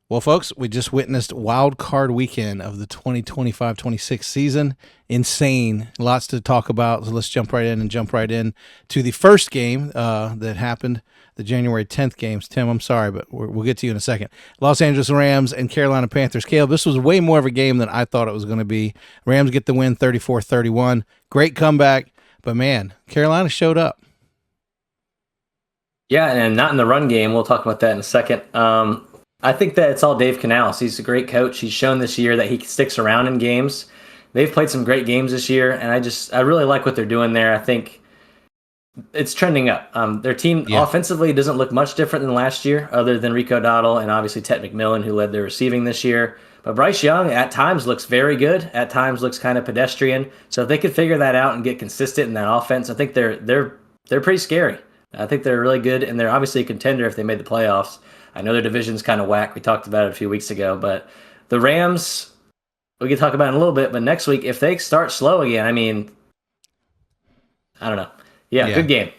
Well, folks, we just witnessed Wildcard weekend of the 2025-26 season. Insane. Lots to talk about. So let's jump right in to the first game that happened, the January 10th games. Tim, I'm sorry, but we'll get to you in a second. Los Angeles Rams and Carolina Panthers. Caleb, this was way more of a game than I thought it was going to be. Rams get the win 34-31. Great comeback, but man, Carolina showed up. Yeah, and not in the run game. We'll talk about that in a second. I think that it's all Dave Canales. He's a great coach. He's shown this year that he sticks around in games. They've played some great games this year, and I really like what they're doing there. I think it's trending up. Their team offensively doesn't look much different than last year, other than Rico Dowdle and obviously Ted McMillan, who led their receiving this year. But Bryce Young at times looks very good. At times looks kind of pedestrian. So if they could figure that out and get consistent in that offense, I think they're pretty scary. I think they're really good, and they're obviously a contender if they made the playoffs. I know their division's kind of whack. We talked about it a few weeks ago, but the Rams, we can talk about it in a little bit, but next week, if they start slow again, I mean, I don't know. Yeah, good game.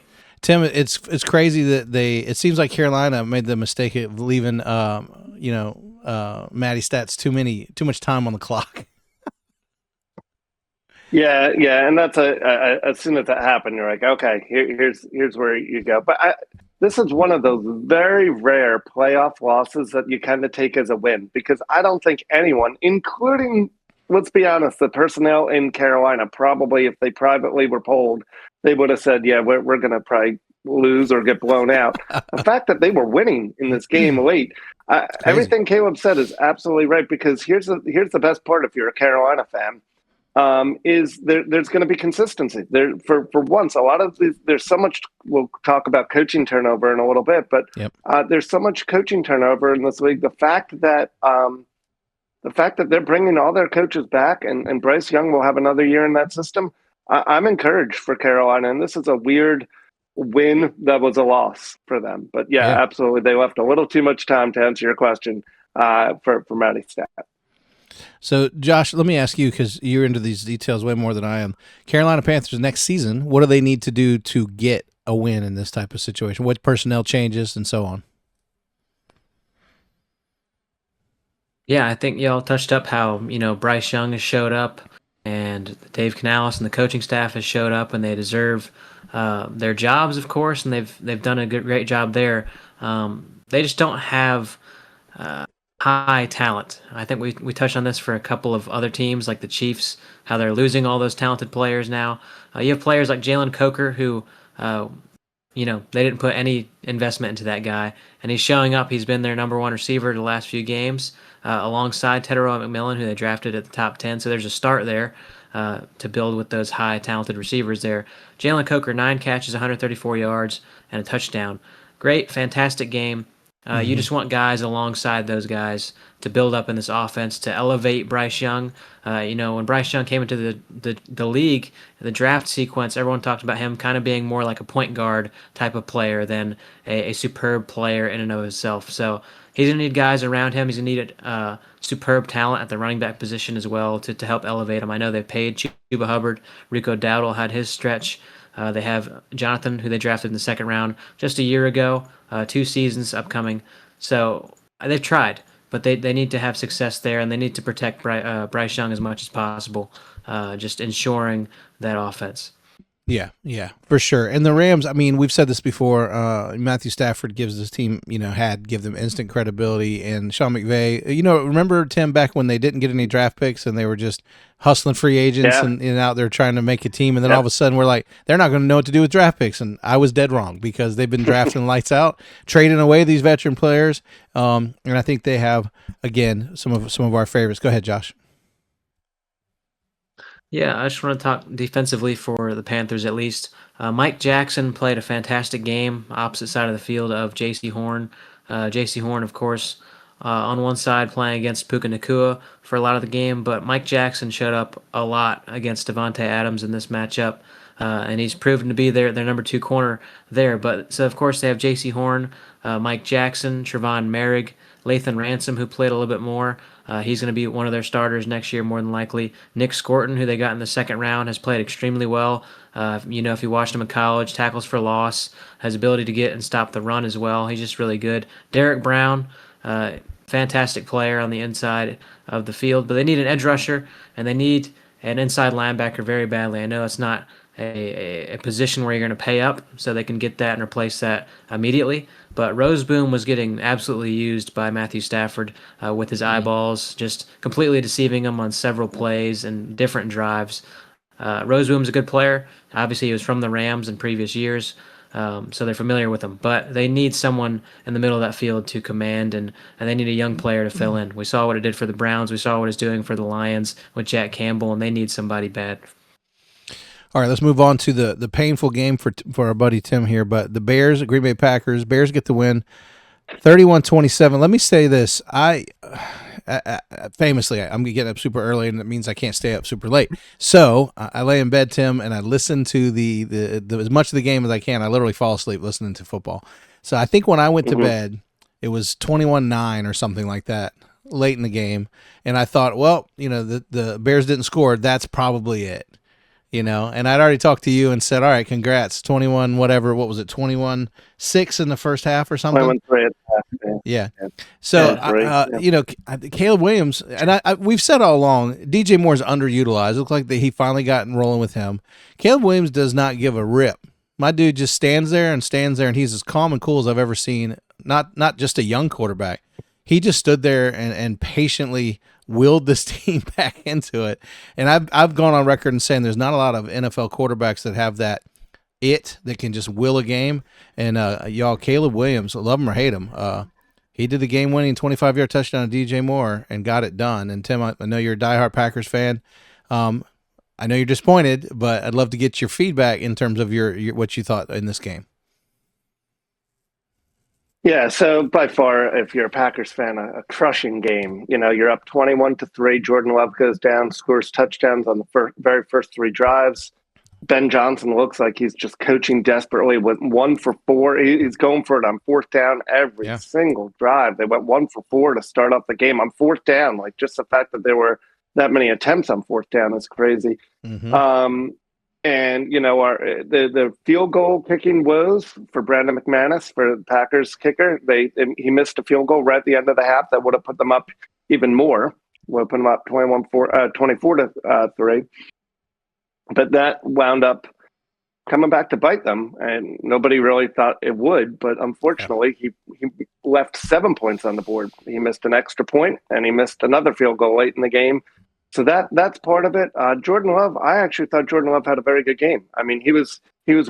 Tim, it's crazy that it seems like Carolina made the mistake of leaving, Matty Stats too much time on the clock. Yeah, and that's as soon as that happened, you're like, okay, here's where you go. But this is one of those very rare playoff losses that you kind of take as a win, because I don't think anyone, including, let's be honest, the personnel in Carolina, probably if they privately were polled, they would have said, yeah, we're going to probably lose or get blown out. The fact that they were winning in this game late, everything Caleb said is absolutely right, because here's the best part if you're a Carolina fan. Is there's going to be consistency there for once. A lot of these, there's so much. We'll talk about coaching turnover in a little bit, but there's so much coaching turnover in this league. The fact that they're bringing all their coaches back, and Bryce Young will have another year in that system. I'm encouraged for Carolina, and this is a weird win that was a loss for them. But yeah, absolutely, they left a little too much time to answer your question for Matty Stat. So, Josh, let me ask you, because you're into these details way more than I am. Carolina Panthers next season, what do they need to do to get a win in this type of situation? What personnel changes and so on? Yeah, I think y'all touched up how, Bryce Young has showed up, and Dave Canales and the coaching staff has showed up, and they deserve their jobs, of course, and they've done a great job there. They just don't have high talent. I think we touched on this for a couple of other teams, like the Chiefs, how they're losing all those talented players now. You have players like Jalen Coker, who, they didn't put any investment into that guy, and he's showing up. He's been their number one receiver the last few games, alongside Teteroa McMillan, who they drafted at the top 10. So there's a start there to build with those high talented receivers there. Jalen Coker, 9 catches, 134 yards, and a touchdown. Great, fantastic game. You just want guys alongside those guys to build up in this offense, to elevate Bryce Young. When Bryce Young came into the league, the draft sequence, everyone talked about him kind of being more like a point guard type of player than a superb player in and of himself. So he's going to need guys around him. He's going to need superb talent at the running back position as well to help elevate him. I know they paid Chuba Hubbard. Rico Dowdle had his stretch. They have Jonathan, who they drafted in the second round just a year ago, 2 seasons upcoming. So they've tried, but they need to have success there, and they need to protect Bryce Young as much as possible, just ensuring that offense. Yeah, for sure. And the Rams, I mean, we've said this before, Matthew Stafford gives this team, give them instant credibility. And Sean McVay, remember, Tim, back when they didn't get any draft picks and they were just hustling free agents and out there trying to make a team. And then all of a sudden we're like, they're not going to know what to do with draft picks. And I was dead wrong, because they've been drafting lights out, trading away these veteran players. And I think they have, again, some of our favorites. Go ahead, Josh. Yeah, I just want to talk defensively for the Panthers at least. Mike Jackson played a fantastic game, opposite side of the field of J.C. Horn. J.C. Horn, of course, on one side playing against Puka Nacua for a lot of the game, but Mike Jackson showed up a lot against Devontae Adams in this matchup, and he's proven to be their number 2 corner there. But so, of course, they have J.C. Horn, Mike Jackson, Trevon Merrick, Lathan Ransom, who played a little bit more. He's going to be one of their starters next year, more than likely. Nick Scorton, who they got in the second round, has played extremely well. If you watched him in college, tackles for loss, has ability to get and stop the run as well. He's just really good. Derek Brown, fantastic player on the inside of the field, but they need an edge rusher and they need an inside linebacker very badly. I know it's not a position where you're going to pay up, so they can get that and replace that immediately. But Roseboom was getting absolutely used by Matthew Stafford with his eyeballs, just completely deceiving him on several plays and different drives. Roseboom's a good player. Obviously, he was from the Rams in previous years, so they're familiar with him. But they need someone in the middle of that field to command, and they need a young player to fill in. We saw what it did for the Browns. We saw what it's doing for the Lions with Jack Campbell, and they need somebody bad. All right, let's move on to the painful game for our buddy Tim here. But the Bears, Green Bay Packers, Bears get the win, 31-27. Let me say this: famously, I'm getting up super early, and that means I can't stay up super late. So I lay in bed, Tim, and I listen to the as much of the game as I can. I literally fall asleep listening to football. So I think when I went to bed, it was 21-9 or something like that, late in the game, and I thought, well, the Bears didn't score. That's probably it. And I'd already talked to you and said, all right, congrats, 21, whatever, what was it, 21-6 in the first half or something? 21-3 at the half, yeah. So, Caleb Williams, and we've said all along, DJ Moore's underutilized. It looked like he finally got rolling with him. Caleb Williams does not give a rip. My dude just stands there, and he's as calm and cool as I've ever seen, not just a young quarterback. He just stood there and patiently willed this team back into it. And I've gone on record and saying there's not a lot of NFL quarterbacks that have that can just will a game. And y'all, Caleb Williams, love him or hate him, he did the game-winning 25-yard touchdown to DJ Moore and got it done. And Tim, I know you're a diehard Packers fan. I know you're disappointed, but I'd love to get your feedback in terms of your what you thought in this game. Yeah, so by far, if you're a Packers fan, a crushing game. You're up 21-3. Jordan Love goes down, scores touchdowns on the very first 3 drives. Ben Johnson looks like he's just coaching desperately. Went 1 for 4. He's going for it on 4th down every single drive. They went 1 for 4 to start off the game on 4th down. Like, just the fact that there were that many attempts on 4th down is crazy. Mm-hmm. And, the field goal kicking woes for Brandon McManus, for the Packers kicker, he missed a field goal right at the end of the half that would have put them up even more. Would have put them up 24-3. But that wound up coming back to bite them, and nobody really thought it would. But unfortunately, he left 7 points on the board. He missed an extra point, and he missed another field goal late in the game. So that's part of it. Jordan Love, I actually thought Jordan Love had a very good game. I mean, he was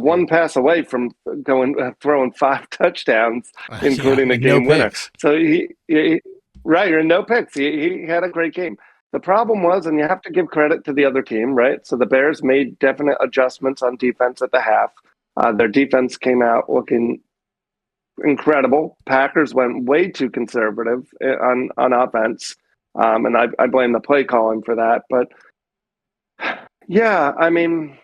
one pass away from throwing 5 touchdowns, including the game winner. So you're no picks. He had a great game. The problem was, and you have to give credit to the other team, right? So the Bears made definite adjustments on defense at the half. Their defense came out looking incredible. Packers went way too conservative on offense. And I blame the play calling for that. But, yeah, I mean,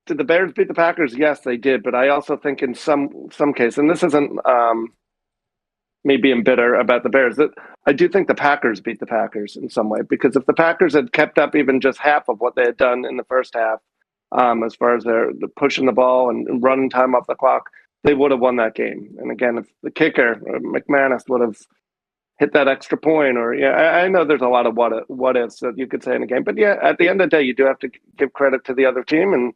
did the Bears beat the Packers? Yes, they did. But I also think in some case, and this isn't me being bitter about the Bears, that I do think the Packers beat the Packers in some way. Because if the Packers had kept up even just half of what they had done in the first half, as far as their pushing the ball and running time off the clock, they would have won that game. And, again, if the kicker, McManus, would have hit that extra point, or I know there's a lot of what ifs that you could say in a game, but at the end of the day, you do have to give credit to the other team.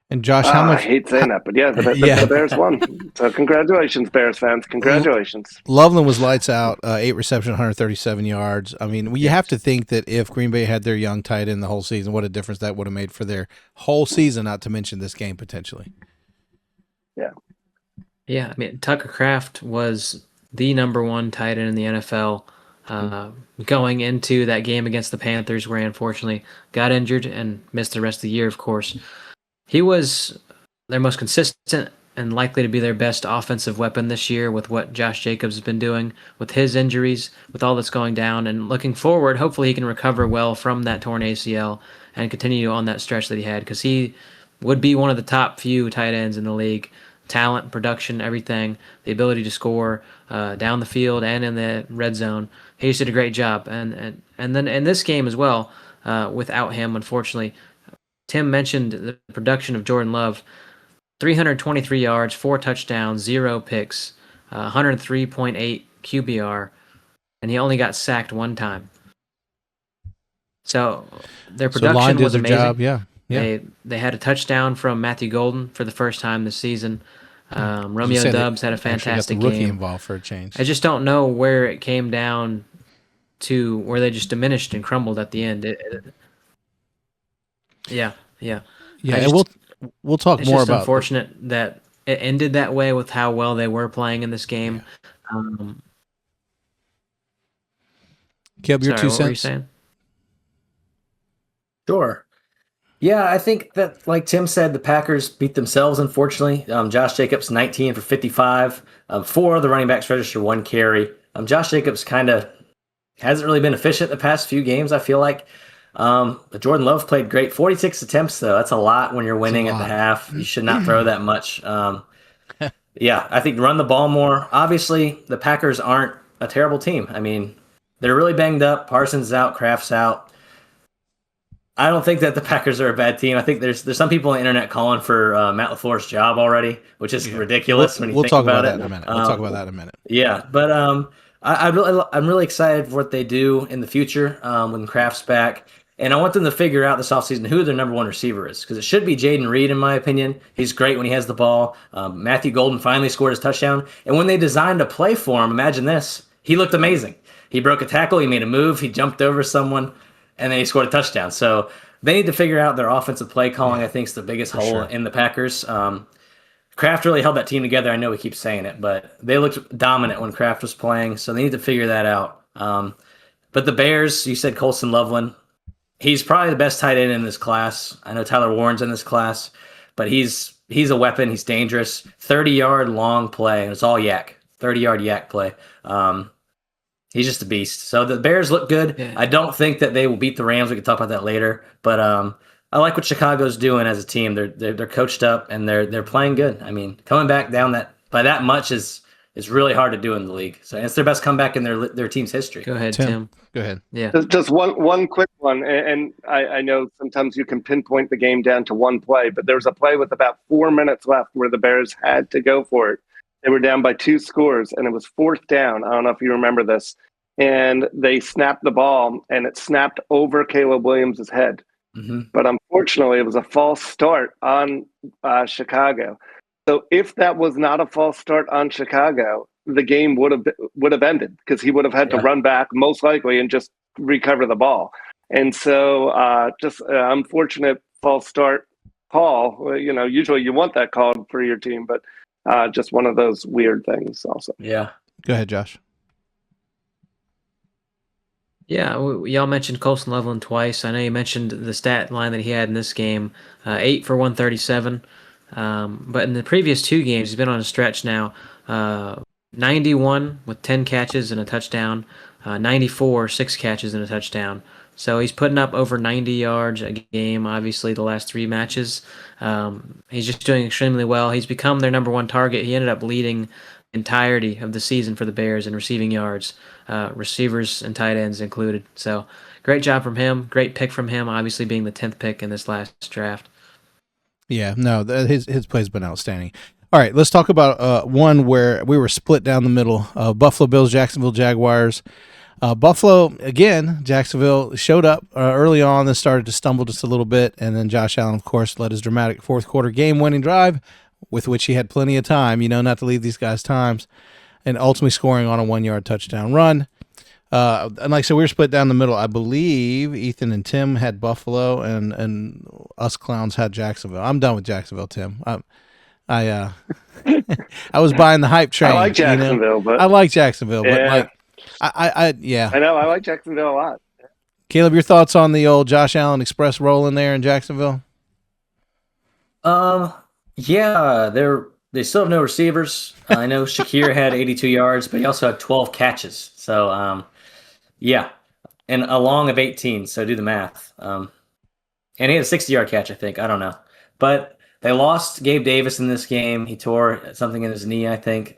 And Josh, how much? I hate saying that, but the Bears won. So congratulations, Bears fans! Congratulations. Loveland was lights out, 8 receptions, 137 yards. I mean, you have to think that if Green Bay had their young tight end the whole season, what a difference that would have made for their whole season. Not to mention this game potentially. Yeah. I mean, Tucker Kraft was the number 1 tight end in the NFL going into that game against the Panthers, where he unfortunately got injured and missed the rest of the year, of course. He was their most consistent and likely to be their best offensive weapon this year with what Josh Jacobs has been doing with his injuries, with all that's going down. And looking forward, hopefully he can recover well from that torn ACL and continue on that stretch that he had, because he would be one of the top few tight ends in the league. Talent, production, everything, the ability to score down the field and in the red zone. He just did a great job. And then in this game as well, without him, unfortunately, Tim mentioned the production of Jordan Love, 323 yards, 4 touchdowns, 0 picks, 103.8 QBR. and he only got sacked one time. So their So line production did was their amazing. job, yeah. They had a touchdown from Matthew Golden for the first time this season. Romeo Dubs had a fantastic got the rookie game. involved for a change. I just don't know where it came down to where they just diminished and crumbled at the end. Yeah. And we'll talk It's more just about unfortunate that it ended that way with how well they were playing in this game. Caleb, your Sorry, 2 what were you cents. saying? Sure. Yeah, I think that, like Tim said, the Packers beat themselves, unfortunately. Josh Jacobs, 19 for 55. 4 of the running backs registered 1 carry. Josh Jacobs kind of hasn't really been efficient the past few games, I feel like. But Jordan Love played great. 46 attempts, though. That's a lot when you're winning at the half. You should not throw that much. Yeah, I think run the ball more. Obviously, the Packers aren't a terrible team. I mean, they're really banged up. Parsons out, Kraft's out. I don't think that the Packers are a bad team. I think there's some people on the internet calling for Matt LaFleur's job already, which is ridiculous when you think about it. We'll talk about that in a minute. Yeah, but I'm really excited for what they do in the future when Kraft's back. And I want them to figure out this offseason who their number 1 receiver is, because it should be Jaden Reed, in my opinion. He's great when he has the ball. Matthew Golden finally scored his touchdown. And when they designed a play for him, imagine this, he looked amazing. He broke a tackle, he made a move, he jumped over someone, and then he scored a touchdown. So they need to figure out their offensive play calling, I think, is the biggest hole in the Packers. Kraft really held that team together. I know we keep saying it, but they looked dominant when Kraft was playing, so they need to figure that out. But the Bears, you said Colson Loveland. He's probably the best tight end in this class. I know Tyler Warren's in this class, but he's a weapon. He's dangerous. 30-yard long play, and it's all yak. 30-yard yak play. He's just a beast. So the Bears look good. Yeah. I don't think that they will beat the Rams. We can talk about that later. But I like what Chicago's doing as a team. They're coached up and they're playing good. I mean, coming back down by that much is really hard to do in the league. So it's their best comeback in their team's history. Go ahead, Tim. Go ahead. Yeah. Just one quick one, and I know sometimes you can pinpoint the game down to one play, but there was a play with about 4 minutes left where the Bears had to go for it. They were down by 2 scores, and it was 4th down. I don't know if you remember this. And they snapped the ball, and it snapped over Caleb Williams' head. Mm-hmm. But unfortunately, it was a false start on Chicago. So if that was not a false start on Chicago, the game would have ended, because he would have had to run back most likely and just recover the ball. And so just unfortunate false start call. Usually you want that called for your team, but just one of those weird things also. Yeah. Go ahead, Josh. Yeah, y'all mentioned Colson Loveland twice. I know you mentioned the stat line that he had in this game, 8 for 137. But in the previous 2 games, he's been on a stretch now. 91 with 10 catches and a touchdown. 94, 6 catches and a touchdown. So he's putting up over 90 yards a game, obviously, the last 3 matches. He's just doing extremely well. He's become their number 1 target. He ended up leading the entirety of the season for the Bears in receiving yards, receivers and tight ends included. So great job from him. Great pick from him, obviously being the 10th pick in this last draft. Yeah, no, his play's been outstanding. All right, let's talk about one where we were split down the middle. Buffalo Bills, Jacksonville Jaguars. Buffalo, again, Jacksonville showed up early on and started to stumble just a little bit, and then Josh Allen, of course, led his dramatic fourth-quarter game-winning drive, with which he had plenty of time, not to leave these guys times, and ultimately scoring on a 1-yard touchdown run. And like I said, we were split down the middle. I believe Ethan and Tim had Buffalo, and us clowns had Jacksonville. I'm done with Jacksonville, Tim. I was buying the hype train. I like Jacksonville, but I like Jacksonville, but yeah. I know I like Jacksonville a lot. Caleb, your thoughts on the old Josh Allen Express roll in there in Jacksonville? Yeah, they still have no receivers. I know Shakir had 82 yards, but he also had 12 catches. So, yeah, and a long of 18. So do the math. And he had a 60-yard catch, I think. I don't know, but they lost Gabe Davis in this game. He tore something in his knee, I think.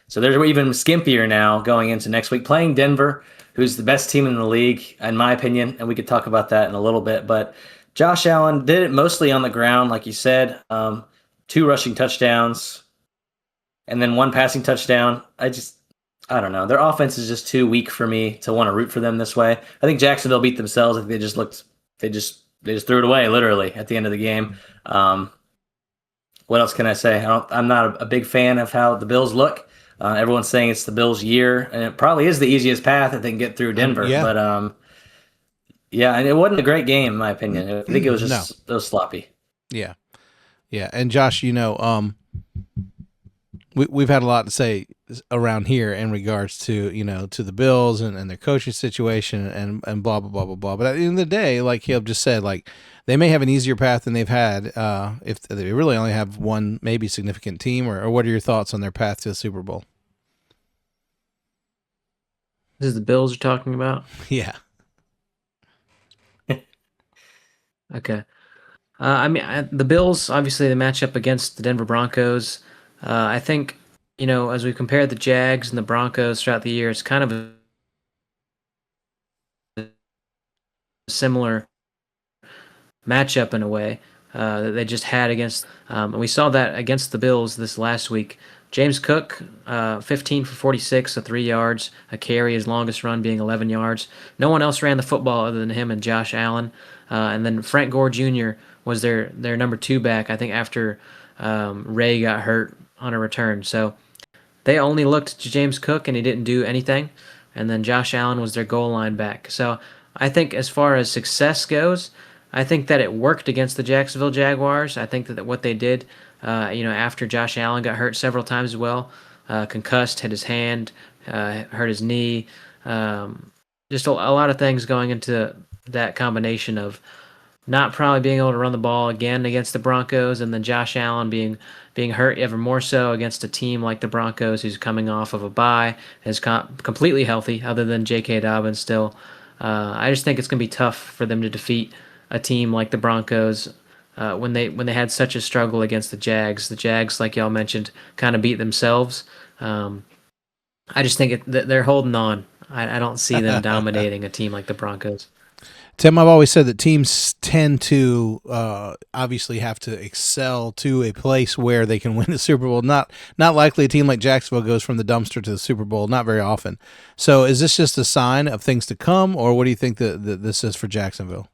So they're even skimpier now going into next week, playing Denver, who's the best team in the league, in my opinion, and we could talk about that in a little bit. But Josh Allen did it mostly on the ground, like you said. 2 rushing touchdowns, and then 1 passing touchdown. I don't know. Their offense is just too weak for me to want to root for them this way. I think Jacksonville beat themselves. I think they just threw it away literally at the end of the game. What else can I say? I'm not a big fan of how the Bills look. Everyone's saying it's the Bills' year, and it probably is the easiest path if they can get through Denver. Yeah. But yeah, and it wasn't a great game in my opinion. I think it was just No. it was sloppy. Yeah. Yeah. And Josh, we've had a lot to say around here in regards to, to the Bills and their coaching situation and blah, blah, blah, blah, blah. But at the end of the day, like Caleb just said, like they may have an easier path than they've had if they really only have one maybe significant team, or what are your thoughts on their path to the Super Bowl? This is the Bills you're talking about? Yeah. Okay. The Bills, obviously, they match up against the Denver Broncos. I think, as we compare the Jags and the Broncos throughout the year, it's kind of a similar matchup in a way that they just had against. And we saw that against the Bills this last week. James Cook, 15 for 46, so 3 yards, a carry, his longest run being 11 yards. No one else ran the football other than him and Josh Allen. And then Frank Gore Jr. was their number 2 back, I think, after Ray got hurt on a return. So they only looked to James Cook, and he didn't do anything. And then Josh Allen was their goal line back. So I think as far as success goes, I think that it worked against the Jacksonville Jaguars. I think that what they did, after Josh Allen got hurt several times as well, concussed, hit his hand, hurt his knee, just a lot of things going into that combination of not probably being able to run the ball again against the Broncos, and then Josh Allen being hurt ever more so against a team like the Broncos, who's coming off of a bye, is completely healthy, other than J.K. Dobbins still. I just think it's going to be tough for them to defeat a team like the Broncos when they had such a struggle against the Jags. The Jags, like y'all mentioned, kind of beat themselves. I just think they're holding on. I don't see them dominating a team like the Broncos. Tim, I've always said that teams tend to obviously have to excel to a place where they can win the Super Bowl. Not likely a team like Jacksonville goes from the dumpster to the Super Bowl, not very often. So is this just a sign of things to come, or what do you think that this is for Jacksonville?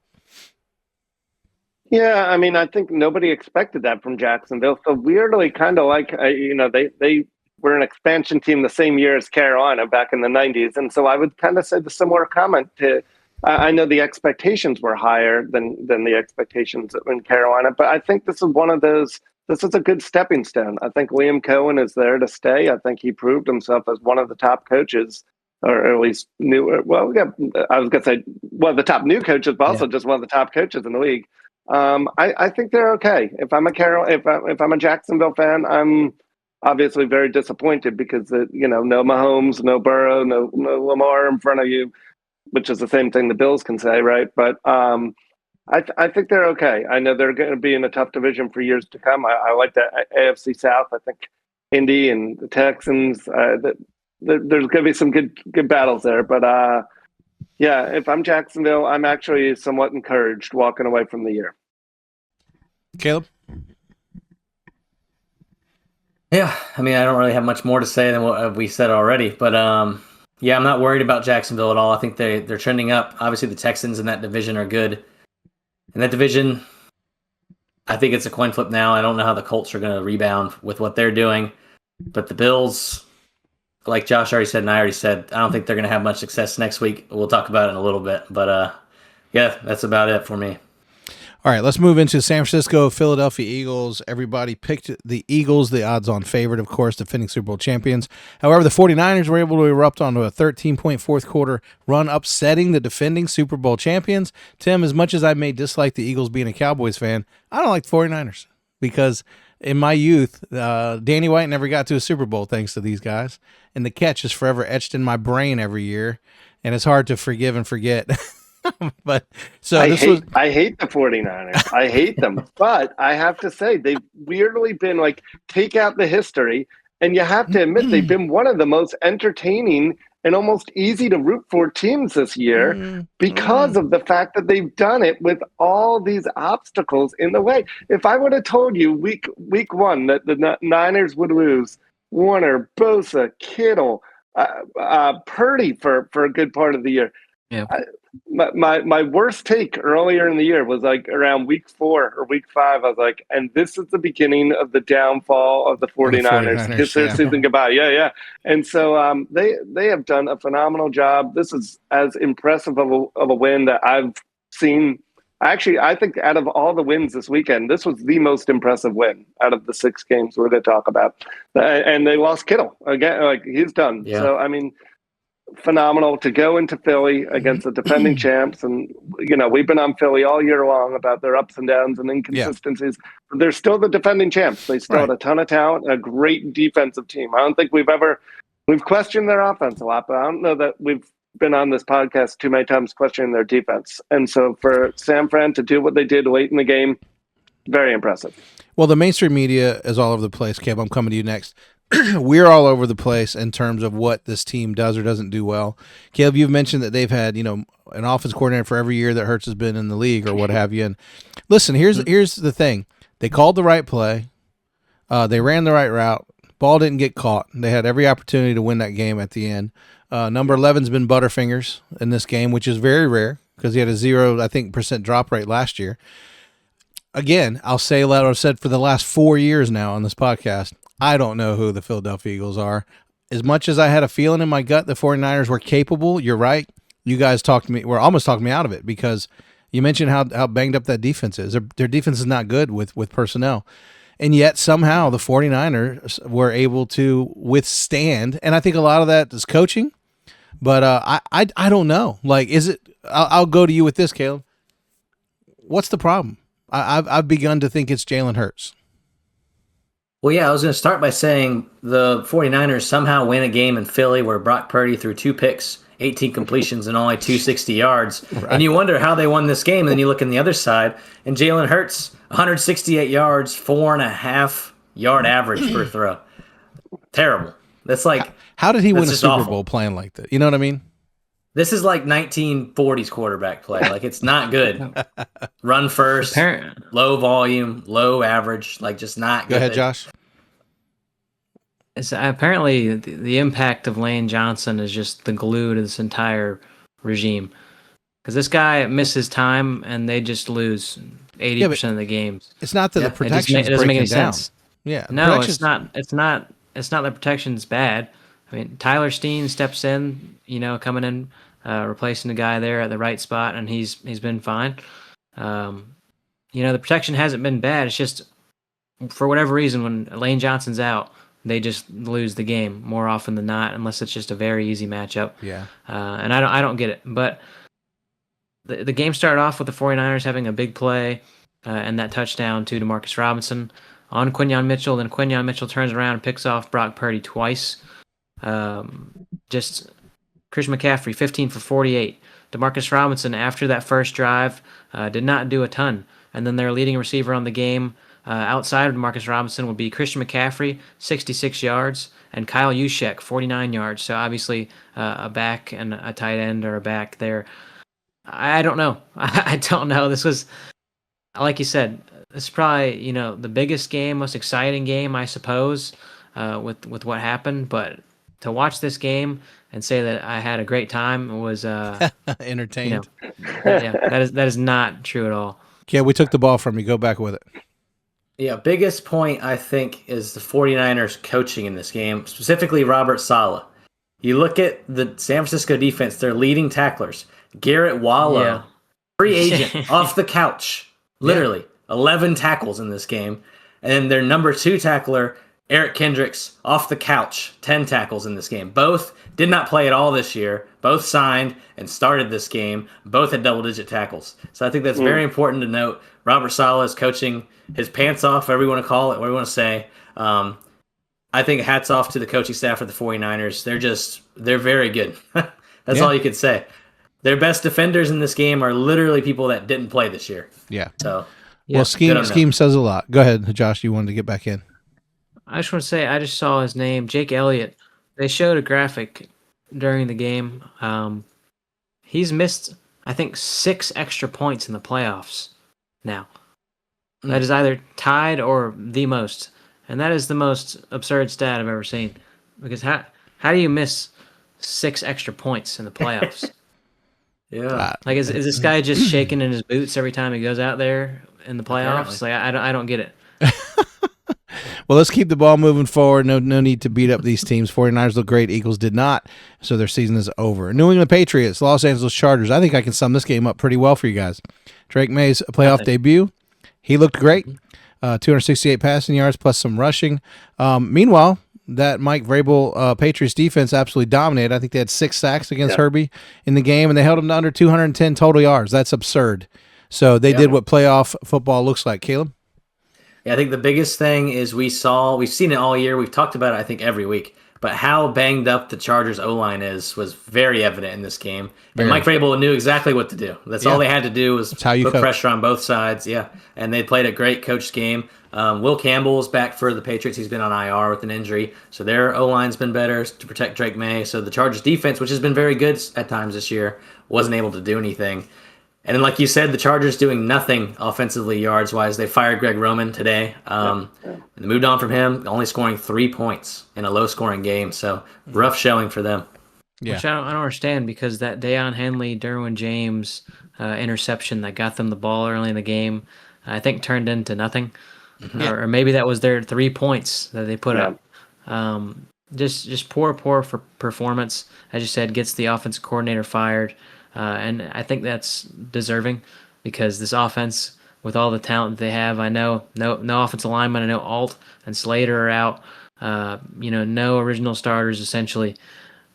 Yeah, I mean, I think nobody expected that from Jacksonville. So weirdly, kind of like, they were an expansion team the same year as Carolina back in the 90s. And so I would kind of say the similar comment to, I know the expectations were higher than the expectations in Carolina, but I think this is one of those, this is a good stepping stone. I think Liam Cohen is there to stay. I think he proved himself as one of the top coaches, or at least I was going to say one of the top new coaches, but also just one of the top coaches in the league. I think they're okay. If I'm a Jacksonville fan, I'm obviously very disappointed because no Mahomes, no Burrow, no Lamar in front of you, which is the same thing the Bills can say, right? But I think they're okay. I know they're going to be in a tough division for years to come. I like the AFC South. I think Indy and the Texans. There's going to be some good battles there. But yeah, if I'm Jacksonville, I'm actually somewhat encouraged walking away from the year. Caleb? Yeah, I mean, I don't really have much more to say than what we said already, but yeah, I'm not worried about Jacksonville at all. I think they're trending up. Obviously, the Texans in that division are good. In that division, I think it's a coin flip now. I don't know how the Colts are going to rebound with what they're doing, but the Bills, like Josh already said and I already said, I don't think they're going to have much success next week. We'll talk about it in a little bit, but yeah, that's about it for me. All right, let's move into San Francisco, Philadelphia Eagles. Everybody picked the Eagles, the odds-on favorite, of course, defending Super Bowl champions. However, the 49ers were able to erupt onto a 13-point fourth quarter run, upsetting the defending Super Bowl champions. Tim, as much as I may dislike the Eagles being a Cowboys fan, I don't like the 49ers because in my youth, Danny White never got to a Super Bowl thanks to these guys, and the catch is forever etched in my brain every year, and it's hard to forgive and forget. But so I hate the 49ers. I hate them. But I have to say, they've weirdly been like, take out the history, and you have to admit they've been one of the most entertaining and almost easy to root for teams this year because of the fact that they've done it with all these obstacles in the way. If I would have told you week one that the Niners would lose Warner, Bosa, Kittle, Purdy for a good part of the year. Yeah. My worst take earlier in the year was like around week 4 or week 5. I was like, and this is the beginning of the downfall of the 49ers. Kiss their season goodbye. Yeah. And so they have done a phenomenal job. This is as impressive of a win that I've seen. Actually, I think out of all the wins this weekend, this was the most impressive win out of the 6 games we're going to talk about. And they lost Kittle again. Like, he's done. Yeah. So, I mean, phenomenal to go into Philly against the defending champs. And, we've been on Philly all year long about their ups and downs and inconsistencies. But they're still the defending champs. They still had a ton of talent, a great defensive team. I don't think we've questioned their offense a lot, but I don't know that we've been on this podcast too many times questioning their defense. And so for San Fran to do what they did late in the game, very impressive. Well, the mainstream media is all over the place. Kev, I'm coming to you next. We're all over the place in terms of what this team does or doesn't do well. Caleb, you've mentioned that they've had, an offense coordinator for every year that Hurts has been in the league or what have you. And listen, here's the thing. They called the right play. They ran the right route. Ball didn't get caught. They had every opportunity to win that game at the end. Number 11's been Butterfingers in this game, which is very rare because he had a 0% drop rate last year. Again, I'll say what I've said for the last 4 years now on this podcast. I don't know who the Philadelphia Eagles are. As much as I had a feeling in my gut the 49ers were capable, you're right. You guys almost talked me out of it because you mentioned how banged up that defense is. Their defense is not good with personnel. And yet somehow the 49ers were able to withstand. And I think a lot of that is coaching. But I don't know. Like, is it? I'll go to you with this, Caleb. What's the problem? I've begun to think it's Jalen Hurts. Well, yeah, I was going to start by saying the 49ers somehow win a game in Philly where Brock Purdy threw 2 picks, 18 completions, and only 260 yards. Right. And you wonder how they won this game. And then you look on the other side, and Jalen Hurts, 168 yards, 4.5 yard average per throw. Terrible. That's like, how did he win a Super awful. Bowl playing like that? You know what I mean? This is like 1940s quarterback play. Like, it's not good. Run first, low volume, low average, like just not good. Go ahead, Josh. It's apparently the impact of Lane Johnson is just the glue to this entire regime. Because this guy misses time and they just lose 80% of the games. It's not that the protection it doesn't make any down. sense. Yeah. No, it's not that the protection's bad. I mean, Tyler Steen steps in, coming in, replacing the guy there at the right spot, and he's been fine. The protection hasn't been bad. It's just, for whatever reason, when Lane Johnson's out, they just lose the game more often than not, unless it's just a very easy matchup. Yeah. And I don't get it. But the game started off with the 49ers having a big play and that touchdown to DeMarcus Robinson on Quinyon Mitchell. Then Quinyon Mitchell turns around and picks off Brock Purdy twice. Just Christian McCaffrey, 15 for 48. DeMarcus Robinson, after that first drive, did not do a ton. And then their leading receiver on the game outside of DeMarcus Robinson would be Christian McCaffrey, 66 yards, and Kyle Juszczyk, 49 yards. So obviously a back and a tight end or a back there. I don't know. I don't know. This was, like you said, this is probably, the biggest game, most exciting game, I suppose, with what happened. But to watch this game and say that I had a great time was entertained. That is not true at all. Yeah, we took the ball from you. Go back with it. Yeah, biggest point, I think, is the 49ers coaching in this game, specifically Robert Saleh. You look at the San Francisco defense, their leading tacklers, Garrett Wallow, free agent, off the couch, literally, 11 tackles in this game. And then their number 2 tackler, Eric Kendricks, off the couch, 10 tackles in this game. Both did not play at all this year. Both signed and started this game. Both had double-digit tackles. So I think that's very important to note. Robert Saleh is coaching his pants off, whatever you want to call it, whatever you want to say. I think hats off to the coaching staff of the 49ers. They're very good. That's all you could say. Their best defenders in this game are literally people that didn't play this year. Yeah. So, well, scheme says a lot. Go ahead, Josh. You wanted to get back in. I just want to say, I just saw his name, Jake Elliott. They showed a graphic during the game. He's missed, I think, 6 extra points in the playoffs now. That is either tied or the most. And that is the most absurd stat I've ever seen. Because how do you miss 6 extra points in the playoffs. Yeah. Like, is this guy just shaking in his boots every time he goes out there in the playoffs? Apparently. Like, I don't get it. Well, let's keep the ball moving forward. No need to beat up these teams. 49ers look great. Eagles did not, so their season is over. New England Patriots, Los Angeles Chargers. I think I can sum this game up pretty well for you guys. Drake May's playoff debut. He looked great. 268 passing yards plus some rushing. Meanwhile, that Mike Vrabel Patriots defense absolutely dominated. I think they had 6 sacks against Herbie in the game, and they held him to under 210 total yards. That's absurd. So they did what playoff football looks like. Caleb? Yeah, I think the biggest thing is we've seen it all year. We've talked about it, I think, every week. But how banged up the Chargers O-line was very evident in this game. And Mike Vrabel knew exactly what to do. That's all they had to do was put pressure on both sides. Yeah, and they played a great coached game. Will Campbell's back for the Patriots. He's been on IR with an injury. So their O-line's been better to protect Drake May. So the Chargers defense, which has been very good at times this year, wasn't able to do anything. And then, like you said, the Chargers doing nothing offensively yards-wise. They fired Greg Roman today. And they moved on from him, only scoring 3 points in a low-scoring game. So rough showing for them. Yeah. Which I don't understand, because that Deion Henley, Derwin James interception that got them the ball early in the game, I think turned into nothing. Or maybe that was their 3 points that they put up. Just poor performance. As you said, gets the offensive coordinator fired. And I think that's deserving, because this offense, with all the talent that they have, I know no offensive lineman. I know Alt and Slater are out. No original starters essentially.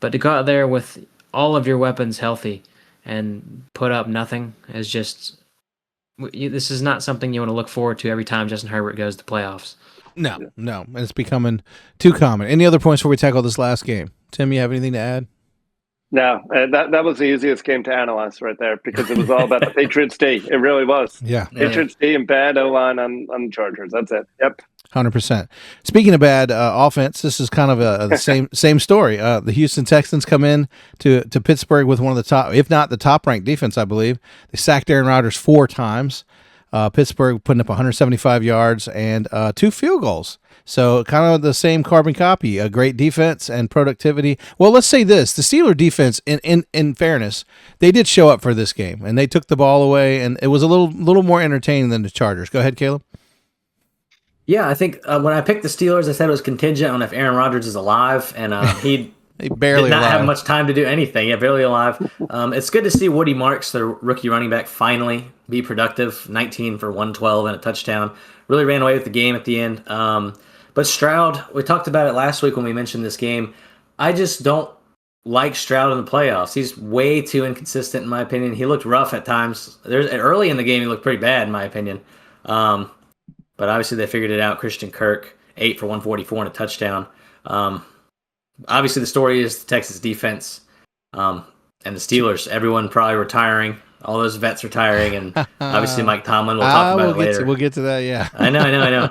But to go out there with all of your weapons healthy and put up nothing is just. This is not something you want to look forward to every time Justin Herbert goes to playoffs. No. And it's becoming too common. Any other points before we tackle this last game? Tim, you have anything to add? No, that was the easiest game to analyze right there, because it was all about the Patriots D. It really was. Yeah. Patriots D and bad O-line on Chargers. That's it. Yep. 100%. Speaking of bad offense, this is kind of the same story. The Houston Texans come in to Pittsburgh with one of the top, if not the top-ranked defense, I believe. They sacked Aaron Rodgers 4 times. Pittsburgh putting up 175 yards and 2 field goals. So kind of the same carbon copy, a great defense and productivity. Well, let's say this. The Steelers defense, in fairness, they did show up for this game, and they took the ball away, and it was a little more entertaining than the Chargers. Go ahead, Caleb. Yeah, I think when I picked the Steelers, I said it was contingent on if Aaron Rodgers is alive, and he barely did not alive. have much time to do anything. Yeah, barely alive. It's good to see Woody Marks, the rookie running back, finally be productive. 19 for 112 and a touchdown. Really ran away with the game at the end. But Stroud, we talked about it last week when we mentioned this game. I just don't like Stroud in the playoffs. He's way too inconsistent, in my opinion. He looked rough at times. Early in the game, he looked pretty bad, in my opinion. But obviously, they figured it out. Christian Kirk, 8 for 144 and a touchdown. Obviously, the story is the Texas defense and the Steelers. Everyone probably retiring. All those vets retiring, and obviously Mike Tomlin. We'll talk about it later. We'll get to that. Yeah, I know.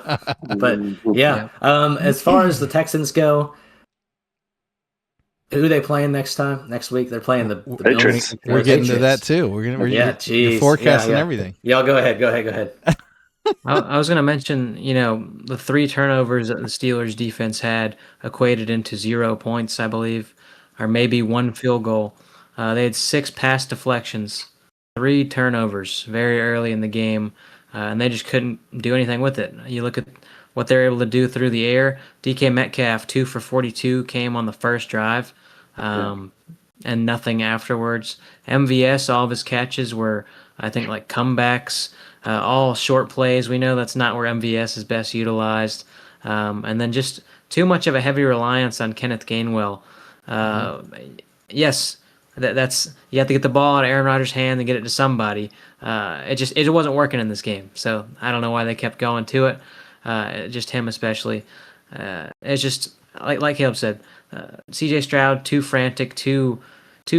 But yeah, as far as the Texans go, who are they playing next week? They're playing the Patriots. Bills. we're getting to that too. We're forecasting everything. Y'all go ahead. I was going to mention, the 3 turnovers that the Steelers defense had equated into 0 points, I believe, or maybe 1 field goal. They had 6 pass deflections, 3 turnovers very early in the game, and they just couldn't do anything with it. You look at what they're able to do through the air. DK Metcalf, 2 for 42, came on the first drive, and nothing afterwards. MVS, all of his catches were, I think, like comebacks, all short plays. We know that's not where MVS is best utilized. And then just too much of a heavy reliance on Kenneth Gainwell. Yes, that's you have to get the ball out of Aaron Rodgers' hand and get it to somebody. It wasn't working in this game, so I don't know why they kept going to it. Just him especially. It's just like Caleb said. C.J. Stroud, too frantic, too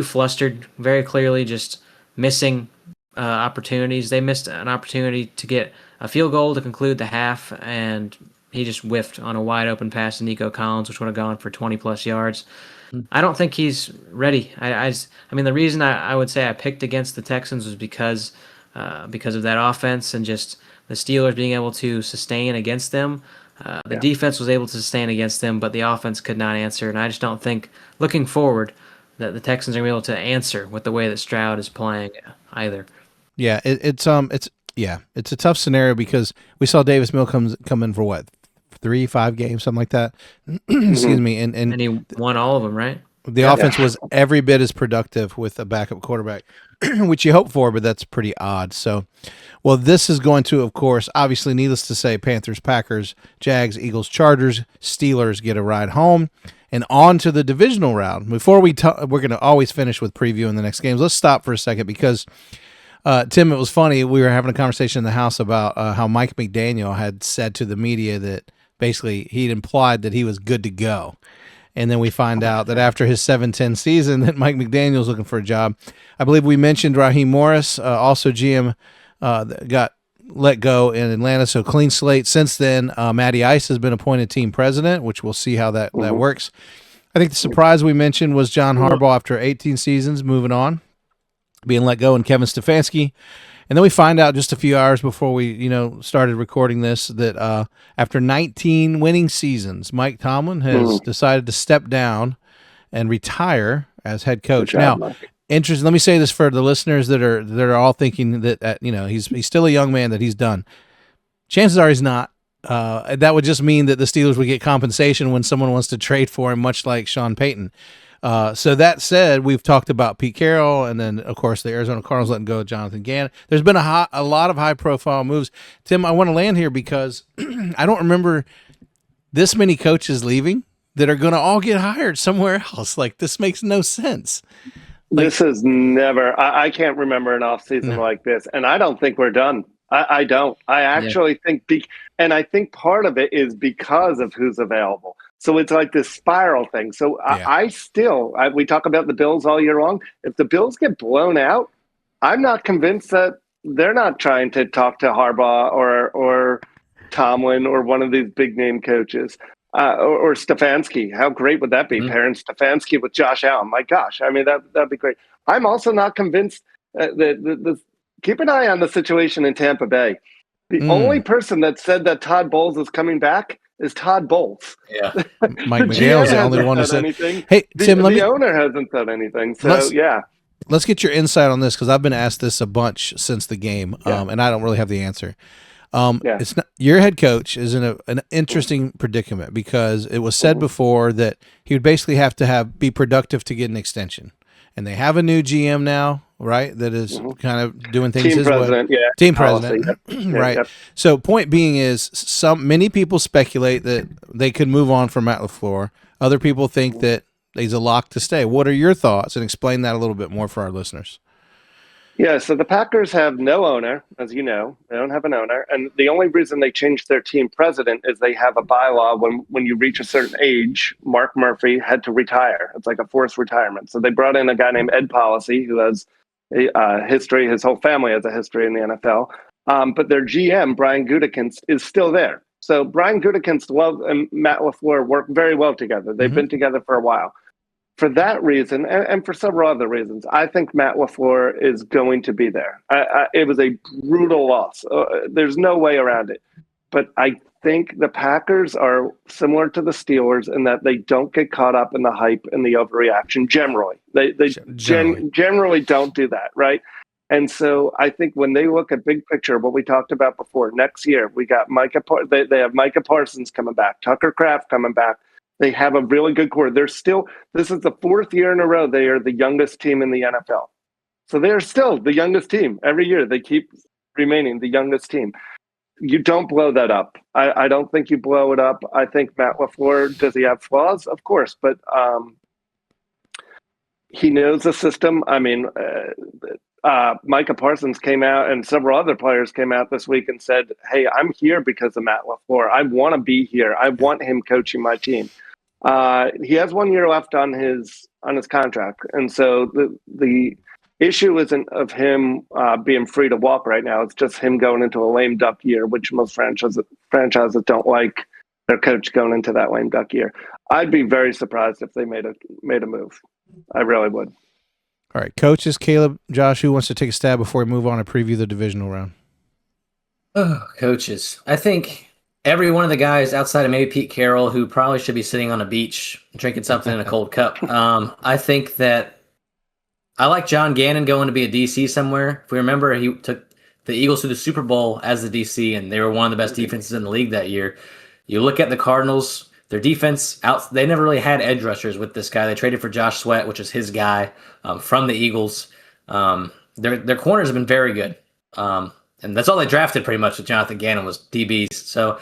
flustered. Very clearly, just missing opportunities. They missed an opportunity to get a field goal to conclude the half, and he just whiffed on a wide open pass to Nico Collins, which would have gone for 20+ yards. I don't think he's ready. I mean, the reason I would say I picked against the Texans was because of that offense and just the Steelers being able to sustain against them. Defense was able to sustain against them, but the offense could not answer. And I just don't think, looking forward, that the Texans are going to be able to answer with the way that Stroud is playing either. Yeah, it's a tough scenario because we saw Davis Mills come in for what, 3-5 games, something like that. Excuse me, And he won all of them, right? the offense was every bit as productive with a backup quarterback, which you hope for, but that's pretty odd. So, well, this is going to, of course, obviously, needless to say, Panthers, Packers, Jags, Eagles, Chargers, Steelers get a ride home, and on to the divisional round. Before we're going to always finish with previewing the next games. Let's stop for a second because, Tim, it was funny. We were having a conversation in the house about how Mike McDaniel had said to the media that basically he'd implied that he was good to go. And then we find out that after his 7-10 season that Mike McDaniel's looking for a job. I believe we mentioned Raheem Morris, also GM, got let go in Atlanta, so clean slate. Since then, Matty Ice has been appointed team president, which we'll see how that works. I think the surprise we mentioned was John Harbaugh after 18 seasons, moving on, being let go, and Kevin Stefanski. And then we find out just a few hours before we, started recording this that after 19 winning seasons, Mike Tomlin has decided to step down and retire as head coach. Now, interesting. Let me say this for the listeners that are all thinking that he's still a young man, that he's done. Chances are he's not. That would just mean that the Steelers would get compensation when someone wants to trade for him, much like Sean Payton. So that said, we've talked about Pete Carroll, and then, of course, the Arizona Cardinals letting go of Jonathan Gannon. There's been a lot of high-profile moves. Tim, I want to land here because I don't remember this many coaches leaving that are going to all get hired somewhere else. Like, this makes no sense. This is never – I can't remember an offseason like this, and I don't think we're done. I don't. I actually think – and I think part of it is because of who's available. So it's like this spiral thing. So I still – we talk about the Bills all year long. If the Bills get blown out, I'm not convinced that they're not trying to talk to Harbaugh or Tomlin or one of these big-name coaches. Or Stefanski. How great would that be? Pairing Stefanski with Josh Allen. My gosh. I mean, that'd be great. I'm also not convinced that keep an eye on the situation in Tampa Bay. The only person that said that Todd Bowles is coming back is Todd Bowles. Yeah. Mike McGill's the only one who said anything. Hey, Tim, the owner hasn't said anything. So, let's get your insight on this because I've been asked this a bunch since the game, and I don't really have the answer. It's not, your head coach is in an interesting predicament because it was said before that he would basically have to be productive to get an extension, and they have a new GM now, right? That is kind of doing things his way. Team president, right? Yep. So, point being is, many people speculate that they could move on from Matt LaFleur. Other people think that he's a lock to stay. What are your thoughts? And explain that a little bit more for our listeners. Yeah, so the Packers have no owner, as you know. They don't have an owner. And the only reason they changed their team president is they have a bylaw when you reach a certain age, Mark Murphy had to retire. It's like a forced retirement. So they brought in a guy named Ed Policy, who has a history. His whole family has a history in the NFL. But their GM, Brian Gutekunst, is still there. So Brian Gutekunst and Matt LaFleur work very well together. They've been together for a while. For that reason, and for several other reasons, I think Matt LaFleur is going to be there. It was a brutal loss. There's no way around it. But I think the Packers are similar to the Steelers in that they don't get caught up in the hype and the overreaction generally. They generally don't do that, right? And so I think when they look at big picture, what we talked about before, next year, we got they have Micah Parsons coming back, Tucker Kraft coming back. They have a really good core. This is the fourth year in a row they are the youngest team in the NFL. So they're still the youngest team. Every year they keep remaining the youngest team. You don't blow that up. I don't think you blow it up. I think Matt LaFleur, does he have flaws? Of course, but he knows the system. I mean, Micah Parsons came out and several other players came out this week and said, hey, I'm here because of Matt LaFleur. I want to be here. I want him coaching my team. He has 1 year left on his contract. And so the issue isn't of him being free to walk right now. It's just him going into a lame duck year, which most franchises don't like their coach going into that lame duck year. I'd be very surprised if they made a move. I really would. All right, coaches, Caleb, Josh, who wants to take a stab before we move on and preview the divisional round? Oh, coaches. I think every one of the guys outside of maybe Pete Carroll, who probably should be sitting on a beach drinking something in a cold cup. I think that I like John Gannon going to be a DC somewhere. If we remember, he took the Eagles to the Super Bowl as the DC, and they were one of the best defenses in the league that year. You look at the Cardinals, their defense they never really had edge rushers with this guy. They traded for Josh Sweat, which is his guy from the Eagles. Their corners have been very good. And that's all they drafted pretty much with Jonathan Gannon was DBs. So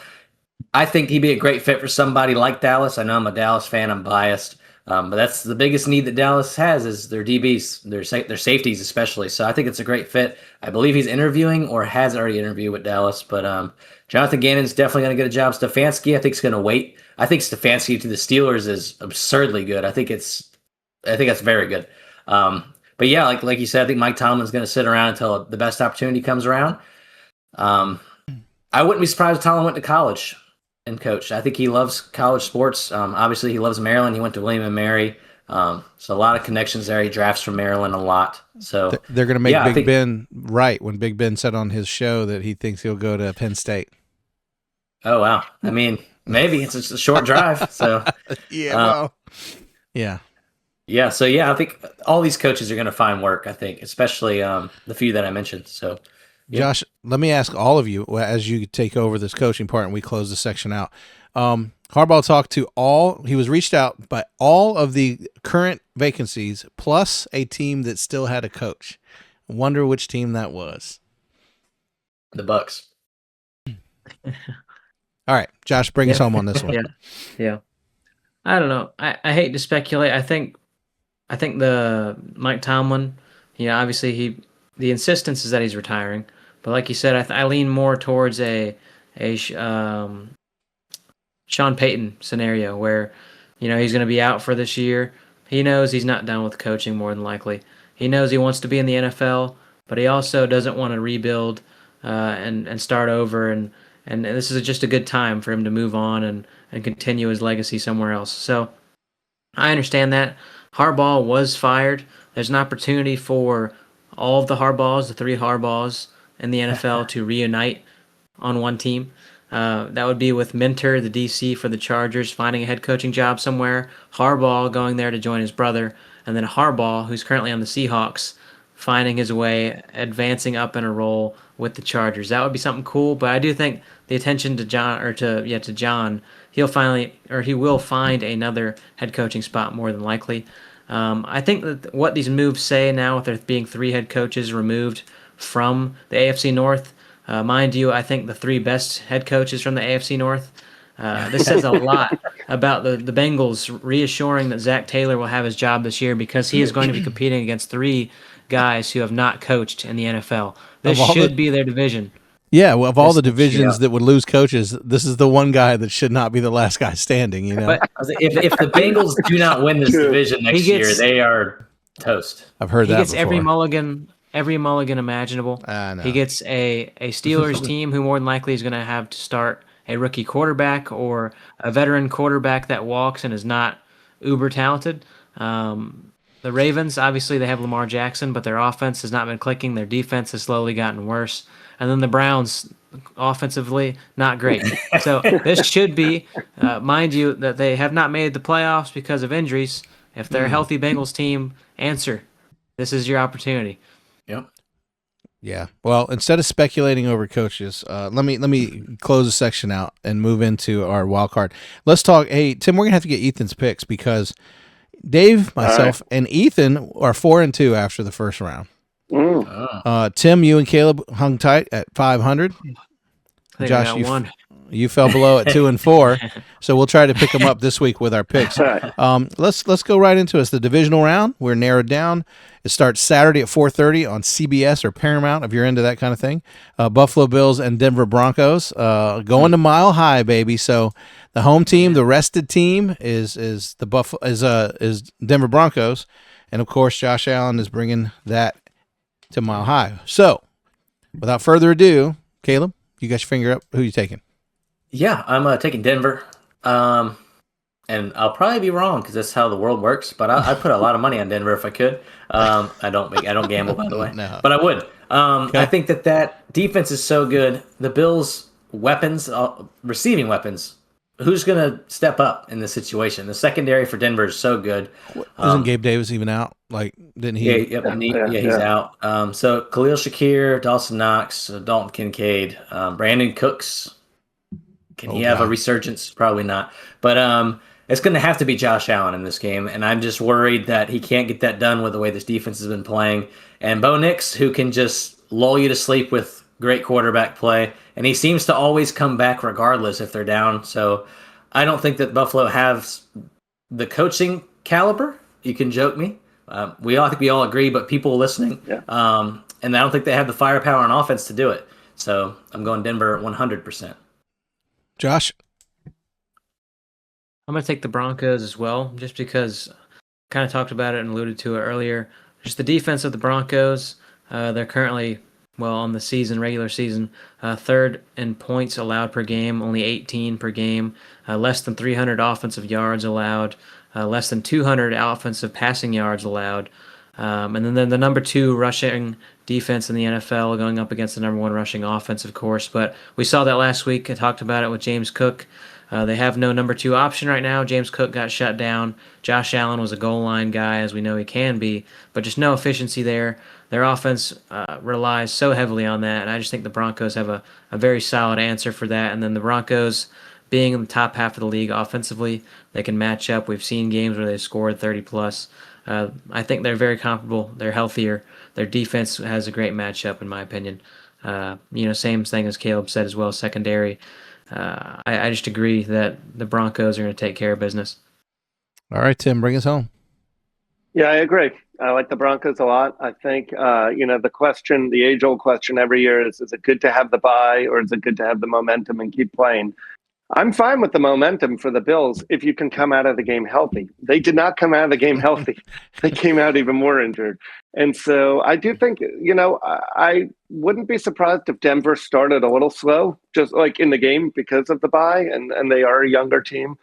I think he'd be a great fit for somebody like Dallas. I know I'm a Dallas fan. I'm biased. But that's the biggest need that Dallas has is their DBs, their safeties especially. So I think it's a great fit. I believe he's interviewing or has already interviewed with Dallas. But Jonathan Gannon's definitely going to get a job. Stefanski, I think, is going to wait. I think Stefanski to the Steelers is absurdly good. I think that's very good. But yeah, like you said, I think Mike Tomlin's going to sit around until the best opportunity comes around. I wouldn't be surprised if Tomlin went to college and coached. I think he loves college sports. Obviously, he loves Maryland. He went to William and Mary. So a lot of connections there. He drafts from Maryland a lot. So they're going to make Big Ben right when Big Ben said on his show that he thinks he'll go to Penn State. Oh, wow. I mean, maybe it's just a short drive. So yeah. Yeah, so yeah, I think all these coaches are going to find work, I think, especially the few that I mentioned. So, yeah. Josh, let me ask all of you as you take over this coaching part and we close the section out. Harbaugh talked to he was reached out by all of the current vacancies plus a team that still had a coach. Wonder which team that was. The Bucks. All right, Josh, bring us home on this one. Yeah. I don't know. I hate to speculate. I think the Mike Tomlin, obviously the insistence is that he's retiring, but like you said, I lean more towards a Sean Payton scenario where, he's going to be out for this year. He knows he's not done with coaching more than likely. He knows he wants to be in the NFL, but he also doesn't want to rebuild and start over. And this is just a good time for him to move on and continue his legacy somewhere else. So I understand that. Harbaugh was fired. There's an opportunity for all of the Harbaughs, the three Harbaughs in the NFL to reunite on one team. That would be with Minter, the DC for the Chargers, finding a head coaching job somewhere, Harbaugh going there to join his brother, and then Harbaugh, who's currently on the Seahawks, finding his way, advancing up in a role with the Chargers. That would be something cool, but I do think the attention to John, he will find another head coaching spot more than likely. I think that what these moves say now, with there being three head coaches removed from the AFC North, mind you, I think the three best head coaches from the AFC North. This says a lot about the Bengals reassuring that Zach Taylor will have his job this year because he is going to be competing against three guys who have not coached in the NFL. This should be their division. Yeah, well, of all the divisions that would lose coaches, this is the one guy that should not be the last guy standing, But if the Bengals do not win this division next year, they are toast. I've heard that before. He gets every mulligan imaginable. He gets a Steelers team who more than likely is going to have to start a rookie quarterback or a veteran quarterback that walks and is not uber talented. The Ravens, obviously, they have Lamar Jackson, but their offense has not been clicking. Their defense has slowly gotten worse. And then the Browns, offensively, not great. So this should be, mind you, that they have not made the playoffs because of injuries. If they're a healthy Bengals team, answer. This is your opportunity. Yep. Yeah. Well, instead of speculating over coaches, let me close the section out and move into our wild card. Let's talk. Hey, Tim, we're gonna have to get Ethan's picks because Dave, myself, and Ethan are 4-2 after the first round. Tim, you and Caleb hung tight at 500. Josh, you fell below at 2-4. So we'll try to pick them up this week with our picks. Let's go right into it. It's the divisional round. We're narrowed down. It starts Saturday at 4:30 on CBS or Paramount if you're into that kind of thing. Buffalo Bills and Denver Broncos going to Mile High, baby. So the home team, the rested team is Denver Broncos, and of course Josh Allen is bringing that to Mile High. So without further ado, Caleb, you got your finger up. Who are you taking? Yeah, I'm taking Denver. And I'll probably be wrong because that's how the world works. But I put a lot of money on Denver if I could. I don't gamble, by the way. No. But I would. Okay. I think that defense is so good. The Bills weapons, receiving weapons, who's going to step up in this situation? The secondary for Denver is so good. Isn't Gabe Davis even out? Like, didn't he? He's out. So Khalil Shakir, Dawson Knox, Dalton Kincaid, Brandon Cooks. Can he have a resurgence? Probably not. But it's going to have to be Josh Allen in this game, and I'm just worried that he can't get that done with the way this defense has been playing. And Bo Nix, who can just lull you to sleep with great quarterback play, and he seems to always come back regardless if they're down. So I don't think that Buffalo has the coaching caliber. You can joke me. I think we all agree, but people listening, and I don't think they have the firepower on offense to do it. So I'm going Denver 100%. Josh? I'm going to take the Broncos as well, just because I kind of talked about it and alluded to it earlier. Just the defense of the Broncos, they're currently, on the season, regular season, third in points allowed per game, only 18 per game, less than 300 offensive yards allowed, less than 200 offensive passing yards allowed. And then they're the number 2 rushing defense in the NFL, going up against the number 1 rushing offense, of course. But we saw that last week. I talked about it with James Cook. They have no number 2 option right now. James Cook got shut down. Josh Allen was a goal line guy, as we know he can be, but just no efficiency there. Their offense relies so heavily on that, and I just think the Broncos have a very solid answer for that. And then the Broncos, being in the top half of the league offensively, they can match up. We've seen games where they scored 30+. I think they're very comparable. They're healthier. Their defense has a great matchup, in my opinion. Same thing as Caleb said as well, secondary. I just agree that the Broncos are going to take care of business. All right, Tim, bring us home. Yeah, I agree. I like the Broncos a lot. I think, the age-old question every year is it good to have the bye or is it good to have the momentum and keep playing? I'm fine with the momentum for the Bills if you can come out of the game healthy. They did not come out of the game healthy. They came out even more injured. And so I do think, I wouldn't be surprised if Denver started a little slow, just like in the game because of the bye, and they are a younger team.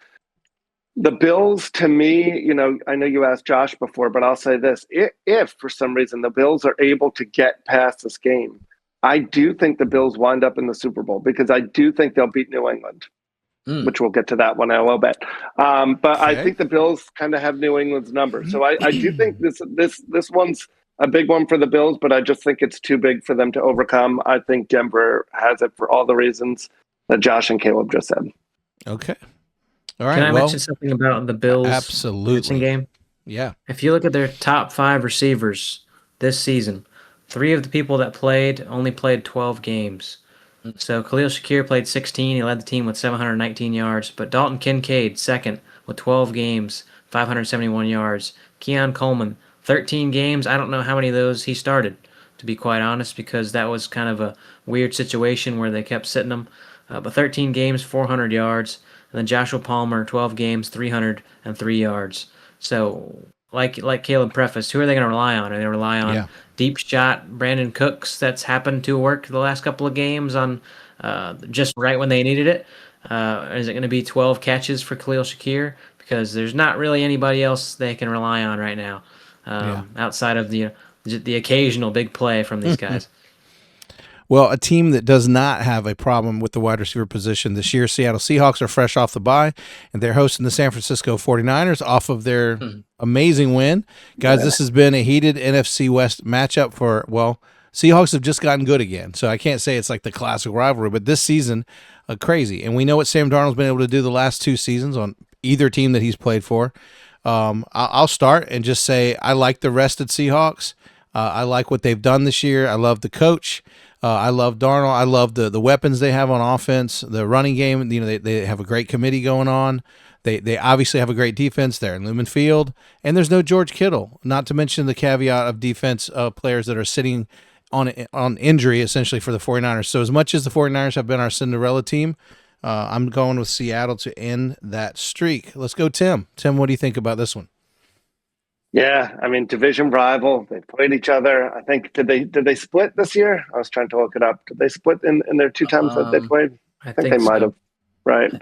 The Bills, to me, I know you asked Josh before, but I'll say this. If for some reason the Bills are able to get past this game, I do think the Bills wind up in the Super Bowl because I do think they'll beat New England. Which we'll get to that one in a little bit. But okay. I think the Bills kind of have New England's number. So I do think this one's a big one for the Bills, but I just think it's too big for them to overcome. I think Denver has it for all the reasons that Josh and Caleb just said. Okay. All right. Can I mention something about the Bills absolutely game? Yeah. If you look at their top 5 receivers this season, 3 of the people that played only played 12 games. So Khalil Shakir played 16. He led the team with 719 yards. But Dalton Kincaid, second, with 12 games, 571 yards. Keon Coleman, 13 games. I don't know how many of those he started, to be quite honest, because that was kind of a weird situation where they kept sitting him. But 13 games, 400 yards. And then Joshua Palmer, 12 games, 303 yards. So, like Caleb prefaced, who are they going to rely on? Are they going to rely on deep shot Brandon Cooks that's happened to work the last couple of games on just right when they needed it? Is it going to be 12 catches for Khalil Shakir? Because there's not really anybody else they can rely on right now outside of the occasional big play from these guys. Well, a team that does not have a problem with the wide receiver position this year, Seattle Seahawks, are fresh off the bye, and they're hosting the San Francisco 49ers off of their amazing win. Guys, this has been a heated NFC West matchup Seahawks have just gotten good again, so I can't say it's like the classic rivalry, but this season, crazy. And we know what Sam Darnold's been able to do the last 2 seasons on either team that he's played for. I'll start and just say I like the rested Seahawks. I like what they've done this year. I love the coach. I love Darnold. I love the weapons they have on offense, the running game. They have a great committee going on. They obviously have a great defense there in Lumen Field, and there's no George Kittle. Not to mention the caveat of defense players that are sitting on injury essentially for the 49ers. So as much as the 49ers have been our Cinderella team, I'm going with Seattle to end that streak. Let's go, Tim. Tim, what do you think about this one? Yeah, I mean, division rival. They played each other. I think did they split this year? I was trying to look it up. Did they split in their 2 times that they played? I think they so. might have. Right,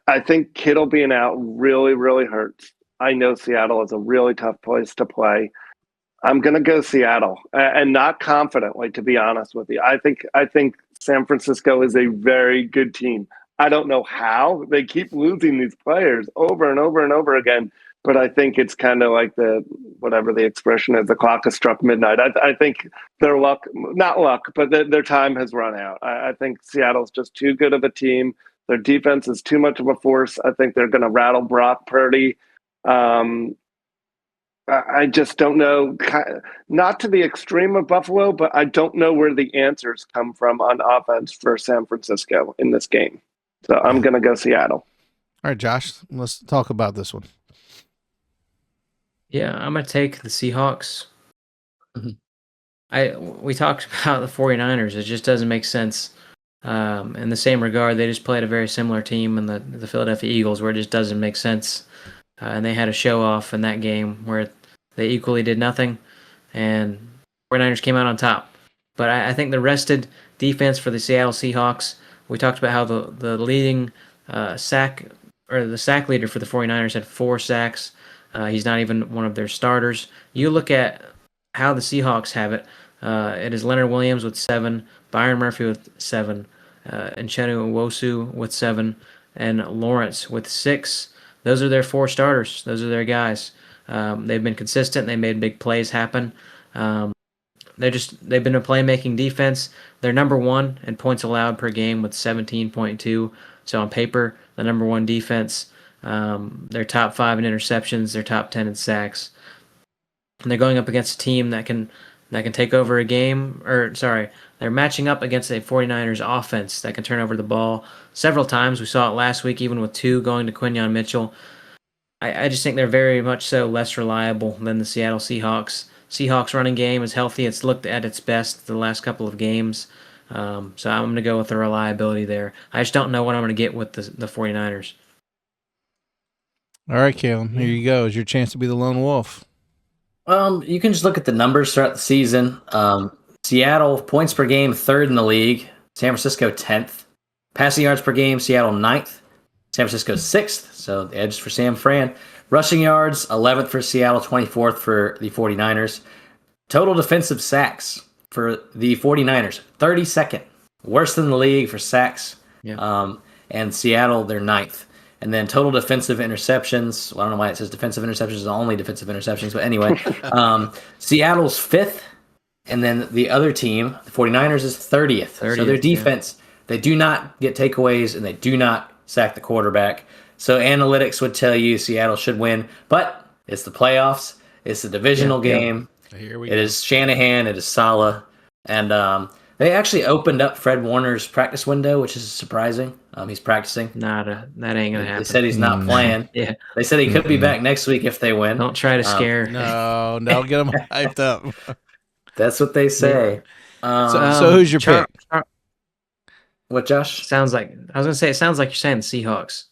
I think Kittle being out really, really hurts. I know Seattle is a really tough place to play. I'm going to go Seattle, and not confidently, to be honest with you. I think San Francisco is a very good team. I don't know how they keep losing these players over and over and over again, but I think it's kind of like whatever the expression is, the clock has struck midnight. I think their luck, not luck, but their time has run out. I think Seattle's just too good of a team. Their defense is too much of a force. I think they're going to rattle Brock Purdy. I just don't know, not to the extreme of Buffalo, but I don't know where the answers come from on offense for San Francisco in this game. So I'm going to go Seattle. All right, Josh, let's talk about this one. Yeah, I'm going to take the Seahawks. We talked about the 49ers. It just doesn't make sense. In the same regard, they just played a very similar team in the Philadelphia Eagles where it just doesn't make sense. And they had a show-off in that game where they equally did nothing, and 49ers came out on top. But I think the rested defense for the Seattle Seahawks, we talked about how the leading sack leader for the 49ers had 4 sacks. He's not even one of their starters. You look at how the Seahawks have it. It is Leonard Williams with 7, Byron Murphy with 7, and Uchenna Nwosu with 7, and Lawrence with 6. Those are their 4 starters. Those are their guys. They've been consistent. They made big plays happen. They've been a playmaking defense. They're number 1 in points allowed per game with 17.2. So on paper, the number 1 defense. They're top 5 in interceptions. They're top 10 in sacks. And they're going up against a team that can take over a game. They're matching up against a 49ers offense that can turn over the ball several times. We saw it last week, even with 2 going to Quinyon Mitchell. I just think they're very much so less reliable than the Seattle Seahawks. Seahawks running game is healthy. It's looked at its best the last couple of games. So I'm going to go with the reliability there. I just don't know what I'm going to get with the 49ers. All right, Kalen, here you go. It's your chance to be the lone wolf. You can just look at the numbers throughout the season. Seattle, points per game, 3rd in the league. San Francisco, 10th. Passing yards per game, Seattle, 9th. San Francisco, 6th. So the edge for Sam Fran. Rushing yards, 11th for Seattle, 24th for the 49ers. Total defensive sacks for the 49ers, 32nd. Worse than the league for sacks. Yeah. And Seattle, they're 9th. And then total defensive interceptions. Well, I don't know why it says defensive interceptions is only defensive interceptions. But anyway, Seattle's 5th. And then the other team, the 49ers, is 30th. So their defense, they do not get takeaways and they do not sack the quarterback. So analytics would tell you Seattle should win. But it's the playoffs. It's the divisional game. Here we It go. is Shanahan. It is Saleh. And they actually opened up Fred Warner's practice window, which is surprising. He's practicing. That ain't going to happen. They said he's not playing. Yeah. They said he could be back next week if they win. Don't try to scare. No, get them hyped up. That's what they say. So who's your pick? What, Josh? I was going to say, it sounds like you're saying the Seahawks.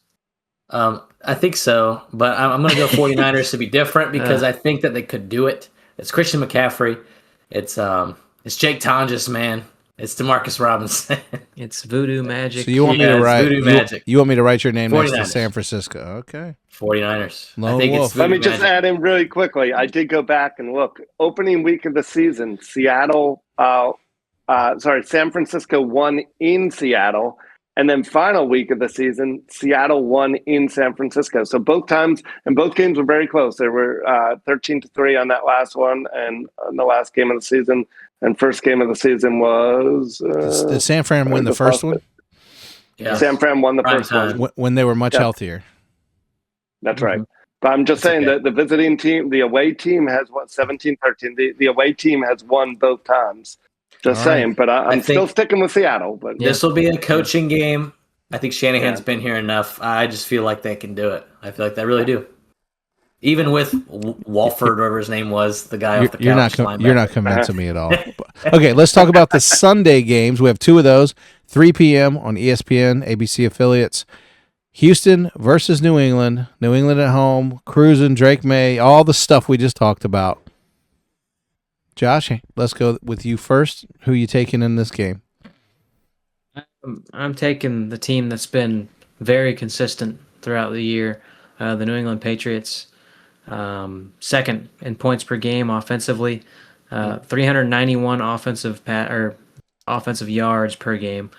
I think so, but I'm going to go 49ers to be different because I think that they could do it. It's Christian McCaffrey. It's Jake Tonjes, man. It's DeMarcus Robinson. It's voodoo magic. So you want me to write? Voodoo magic. You want me to write your name next to 49ers. San Francisco? Okay. 49ers. Lone wolf. Let me just add in really quickly. I did go back and look. Opening week of the season, San Francisco won in Seattle. And then final week of the season, Seattle won in San Francisco. So both times, and both games were very close. There were 13-3 on that last one, and on the last game of the season. And first game of the season was... Did San Fran win the first one? Yeah. San Fran won the first one. When they were much healthier. That's right. But I'm just saying that the visiting team, the away team has 17-13. The away team has won both times. Just saying, but I'm still sticking with Seattle. But this will be a coaching game. I think Shanahan's been here enough. I just feel like they can do it. I feel like they really do. Even with Walford, whatever his name was, the guy off the couch. You're not convincing me at all. Okay, let's talk about the Sunday games. We have 2 of those, 3 p.m. on ESPN, ABC affiliates. Houston versus New England. New England at home, cruising, Drake May, all the stuff we just talked about. Josh, let's go with you first. Who are you taking in this game? I'm taking the team that's been very consistent throughout the year, the New England Patriots. second in points per game offensively, 391 offensive yards per game,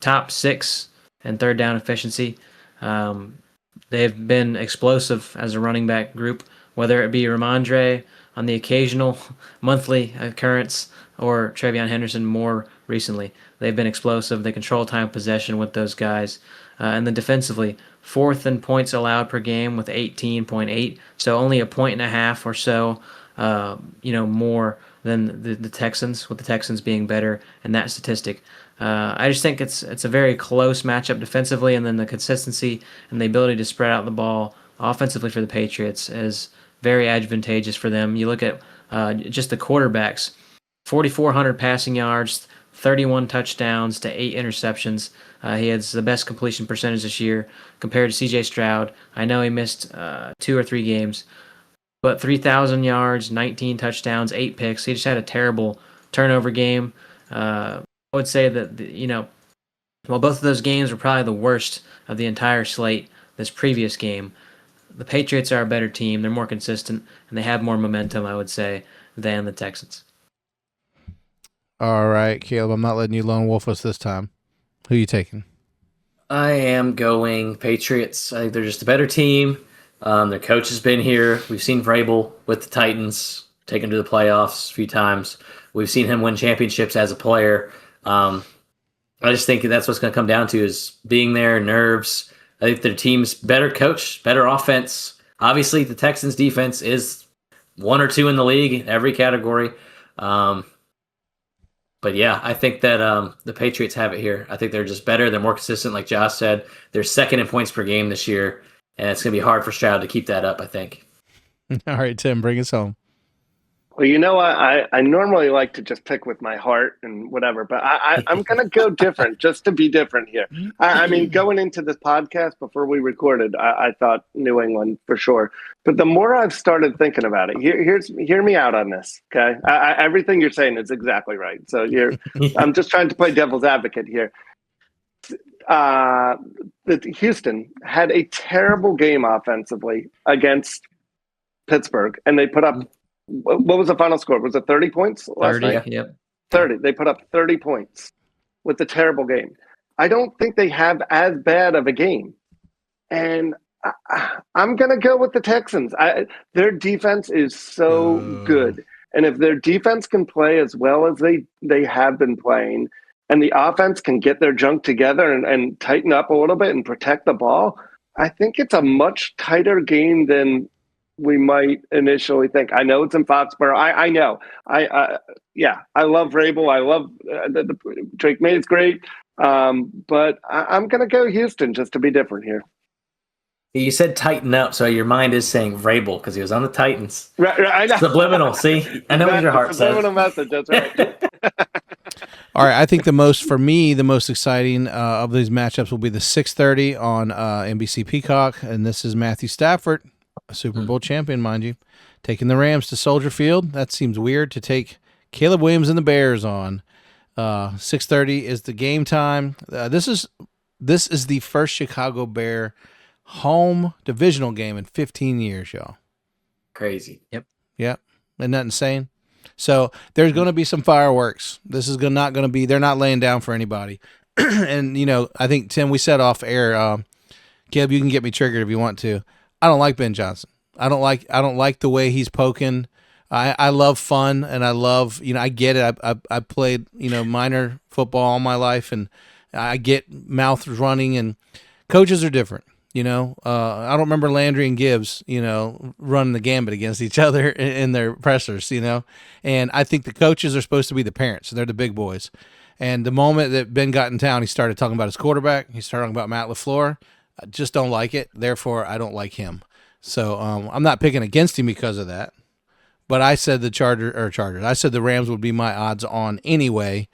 top 6 in third down efficiency. They've been explosive as a running back group, whether it be Ramondre on the occasional monthly occurrence or Trevion Henderson more recently. They've been explosive. They control time of possession with those guys. And then defensively, 4th in points allowed per game with 18.8, so only a point and a half or so, more than the Texans, with the Texans being better in that statistic. I just think it's a very close matchup defensively, and then the consistency and the ability to spread out the ball offensively for the Patriots is very advantageous for them. You look at just the quarterbacks, 4,400 passing yards, 31 touchdowns to 8 interceptions. He has the best completion percentage this year compared to C.J. Stroud. I know he missed 2 or 3 games, but 3,000 yards, 19 touchdowns, 8 picks. He just had a terrible turnover game. I would say that, while both of those games were probably the worst of the entire slate this previous game, the Patriots are a better team. They're more consistent, and they have more momentum, I would say, than the Texans. All right, Caleb, I'm not letting you lone wolf us this time. Who are you taking? I am going Patriots. I think they're just a better team. Their coach has been here. We've seen Vrabel with the Titans, take him to the playoffs a few times. We've seen him win championships as a player. I just think that's what's going to come down to is being there, nerves. I think their team's better coach, better offense. Obviously, the Texans' defense is 1 or 2 in the league in every category. But yeah, I think that the Patriots have it here. I think they're just better. They're more consistent, like Josh said. They're 2nd in points per game this year, and it's going to be hard for Stroud to keep that up, I think. All right, Tim, bring us home. Well, I normally like to just pick with my heart and whatever, but I'm going to go different just to be different here. I mean, going into this podcast before we recorded, I thought New England for sure. But the more I've started thinking about it, hear me out on this, okay? Everything you're saying is exactly right. So I'm just trying to play devil's advocate here. Houston had a terrible game offensively against Pittsburgh, and they put up. What was the final score? Was it 30 points last 30, night? yep. 30. They put up 30 points with a terrible game. I don't think they have as bad of a game. And I'm going to go with the Texans. Their defense is so good. And if their defense can play as well as they have been playing, and the offense can get their junk together and tighten up a little bit and protect the ball, I think it's a much tighter game than we might initially think. I know it's in Foxborough. I know. I love Vrabel. I love the Drake May is great. But I'm going to go Houston just to be different here. You said tighten up, so your mind is saying Vrabel because he was on the Titans. Right, I know. Subliminal, see? I know what your heart says. Subliminal message, that's right. All right, I think the most exciting of these matchups will be the 6:30 on NBC Peacock, and this is Matthew Stafford, a Super Bowl champion, mind you, taking the Rams to Soldier Field. That seems weird to take Caleb Williams and the Bears on. 6:30 is the game time. This is the first Chicago Bear home divisional game in 15 years, y'all. Crazy. Yep. Isn't that insane? So there's going to be some fireworks. This is not going to be. They're not laying down for anybody. And I think Tim, we said off air. Caleb, you can get me triggered if you want to. I don't like Ben Johnson. I don't like the way he's poking. I love fun, and I love, I get it. I played, minor football all my life, and I get mouth running, and coaches are different. I don't remember Landry and Gibbs, running the gambit against each other in their pressers, and I think the coaches are supposed to be the parents. They're the big boys. And the moment that Ben got in town, he started talking about his quarterback. He started talking about Matt LaFleur. I just don't like it. Therefore, I don't like him. So I'm not picking against him because of that. But I said the Chargers. I said the Rams would be my odds on anyway.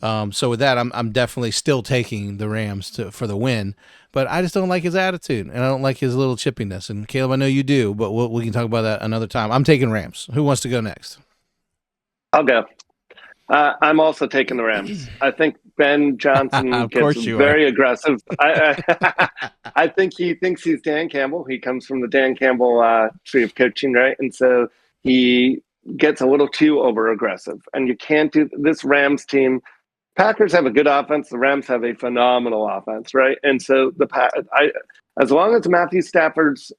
So with that, I'm definitely still taking the Rams for the win. But I just don't like his attitude, and I don't like his little chippiness. And Caleb, I know you do, but we can talk about that another time. I'm taking Rams. Who wants to go next? I'll go. I'm also taking the Rams. I think Ben Johnson Of gets course you very aggressive. I think he thinks he's Dan Campbell. He comes from the Dan Campbell tree of coaching, right? And so he gets a little too over aggressive. And you can't do this Rams team. Packers have a good offense. The Rams have a phenomenal offense, right? And so as long as Matthew Stafford's,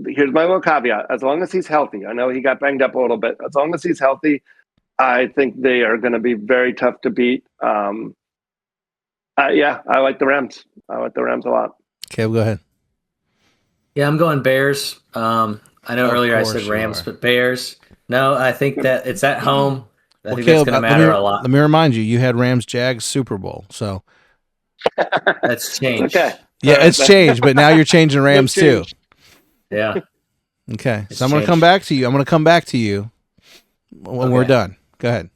here's my little caveat, as long as he's healthy, I know he got banged up a little bit. As long as he's healthy, I think they are going to be very tough to beat. Yeah, I like the Rams. I like the Rams a lot. Okay, go ahead. Yeah, I'm going Bears. I know Of earlier I course said you Rams, are. but Bears. No, I think that it's at home. I think Caleb, that's going to matter a lot. Let me remind you, you had Rams Jags Super Bowl, so That's changed. Okay. yeah, it's changed, but now you're changing Rams too. Yeah. Okay, It's so I'm going to come changed. back to you. I'm going to come back to you when we're Okay. done. Go ahead,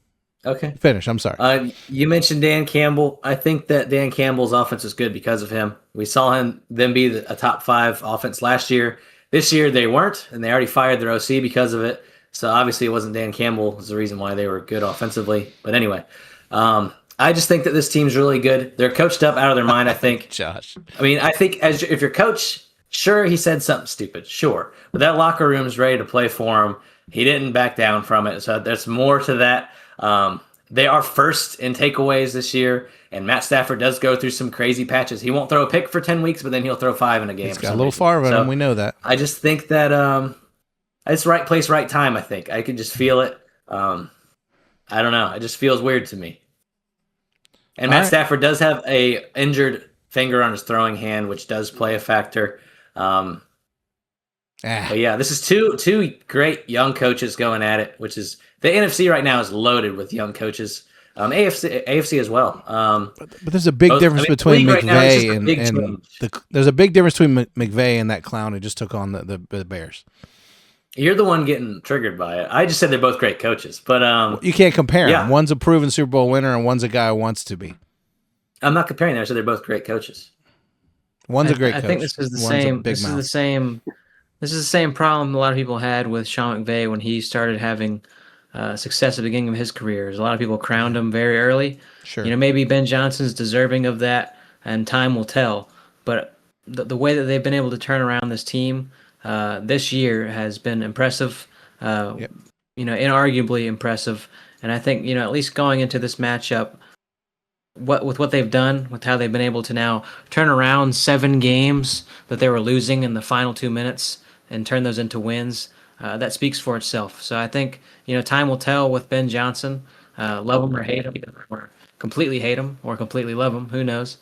Okay. finish. I'm sorry. You mentioned Dan Campbell. I think that Dan Campbell's offense is good because of him. We saw them be a top 5 offense last year. This year they weren't, and they already fired their OC because of it. So obviously it wasn't Dan Campbell is the reason why they were good offensively. But anyway, I just think that this team's really good. They're coached up out of their mind, I think. Josh. I mean, I think if your coach, sure, he said something stupid, sure. But that locker room's ready to play for him. He didn't back down from it. So there's more to that. They are first in takeaways this year, and Matt Stafford does go through some crazy patches. He won't throw a pick for 10 weeks, but then he'll throw 5 in a game. He's got a little far in him. We know that. I just think that it's right place, right time, I think. I can just feel it. I don't know. It just feels weird to me. And Matt Stafford does have a injured finger on his throwing hand, which does play a factor. But yeah, this is two great young coaches going at it, which is the NFC right now is loaded with young coaches. AFC as well. But there's a big difference between right now is just a McVay big and change. there's a big difference between McVay and that clown who just took on the Bears. You're the one getting triggered by it. I just said they're both great coaches, but You can't compare yeah. them. One's a proven Super Bowl winner, and one's a guy who wants to be. I'm not comparing them. I said they're both great coaches. One's a great I coach. think this is the One's same. a big mouth. This is the same problem a lot of people had with Sean McVay when he started having success at the beginning of his career. A lot of people crowned him very early. Sure. You know, maybe Ben Johnson's deserving of that, and time will tell. But the way that they've been able to turn around this team this year has been impressive. Yep. You know, inarguably impressive. And I think, you know, at least going into this matchup, with what they've done, with how they've been able to now turn around 7 games that they were losing in the final 2 minutes and turn those into wins, that speaks for itself. So I think, you know, time will tell with Ben Johnson. Love him or hate him, or completely hate him or completely love him. Who knows?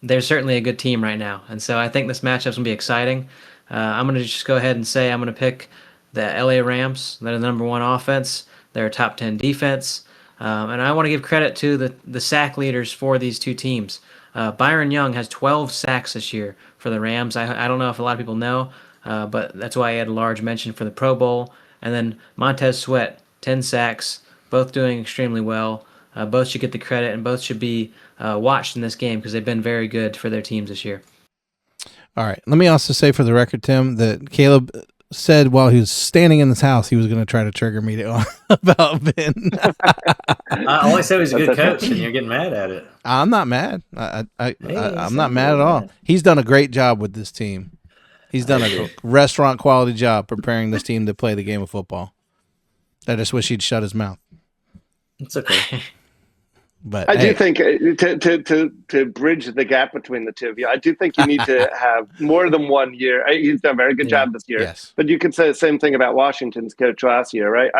They're certainly a good team right now. And so I think this matchup's going to be exciting. I'm going to just go ahead and say I'm going to pick the LA Rams. They're the number 1 offense. They're a top 10 defense. And I want to give credit to the sack leaders for these two teams. Byron Young has 12 sacks this year for the Rams. I don't know if a lot of people know, but that's why I had a large mention for the Pro Bowl. And then Montez Sweat, 10 sacks, both doing extremely well. Both should get the credit, and both should be watched in this game because they've been very good for their teams this year. All right. Let me also say for the record, Tim, that Caleb said while he was standing in his house, he was going to try to trigger me about Ben. I only said he's a good coach, and you're getting mad at it. I'm not mad. I'm not mad at all. mad. He's done a great job with this team. He's done a restaurant quality job preparing this team to play the game of football. I just wish he'd shut his mouth. It's okay. But I hey, do think to bridge the gap between the two of you, I do think you need to have more than 1 year. He's done a very good job this year. yes. But you could say the same thing about Washington's coach last year, right?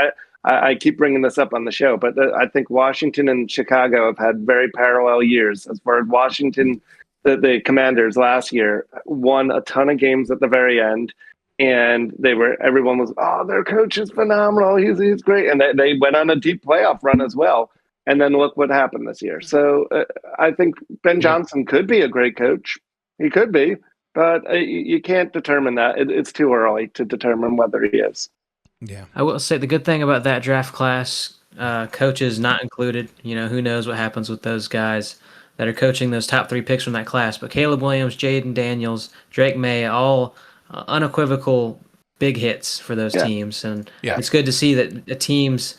I keep bringing this up on the show, but I think Washington and Chicago have had very parallel years. As far as Washington, the Commanders last year won a ton of games at the very end, and everyone was, oh, their coach is phenomenal. He's great. And they went on a deep playoff run as well. And then look what happened this year. So I think Ben Johnson could be a great coach. He could be, but you can't determine that. It's too early to determine whether he is. Yeah. I will say the good thing about that draft class, coaches not included. You know, who knows what happens with those guys that are coaching those top 3 picks from that class. But Caleb Williams, Jaden Daniels, Drake May, all unequivocal big hits for those teams. And it's good to see that the teams,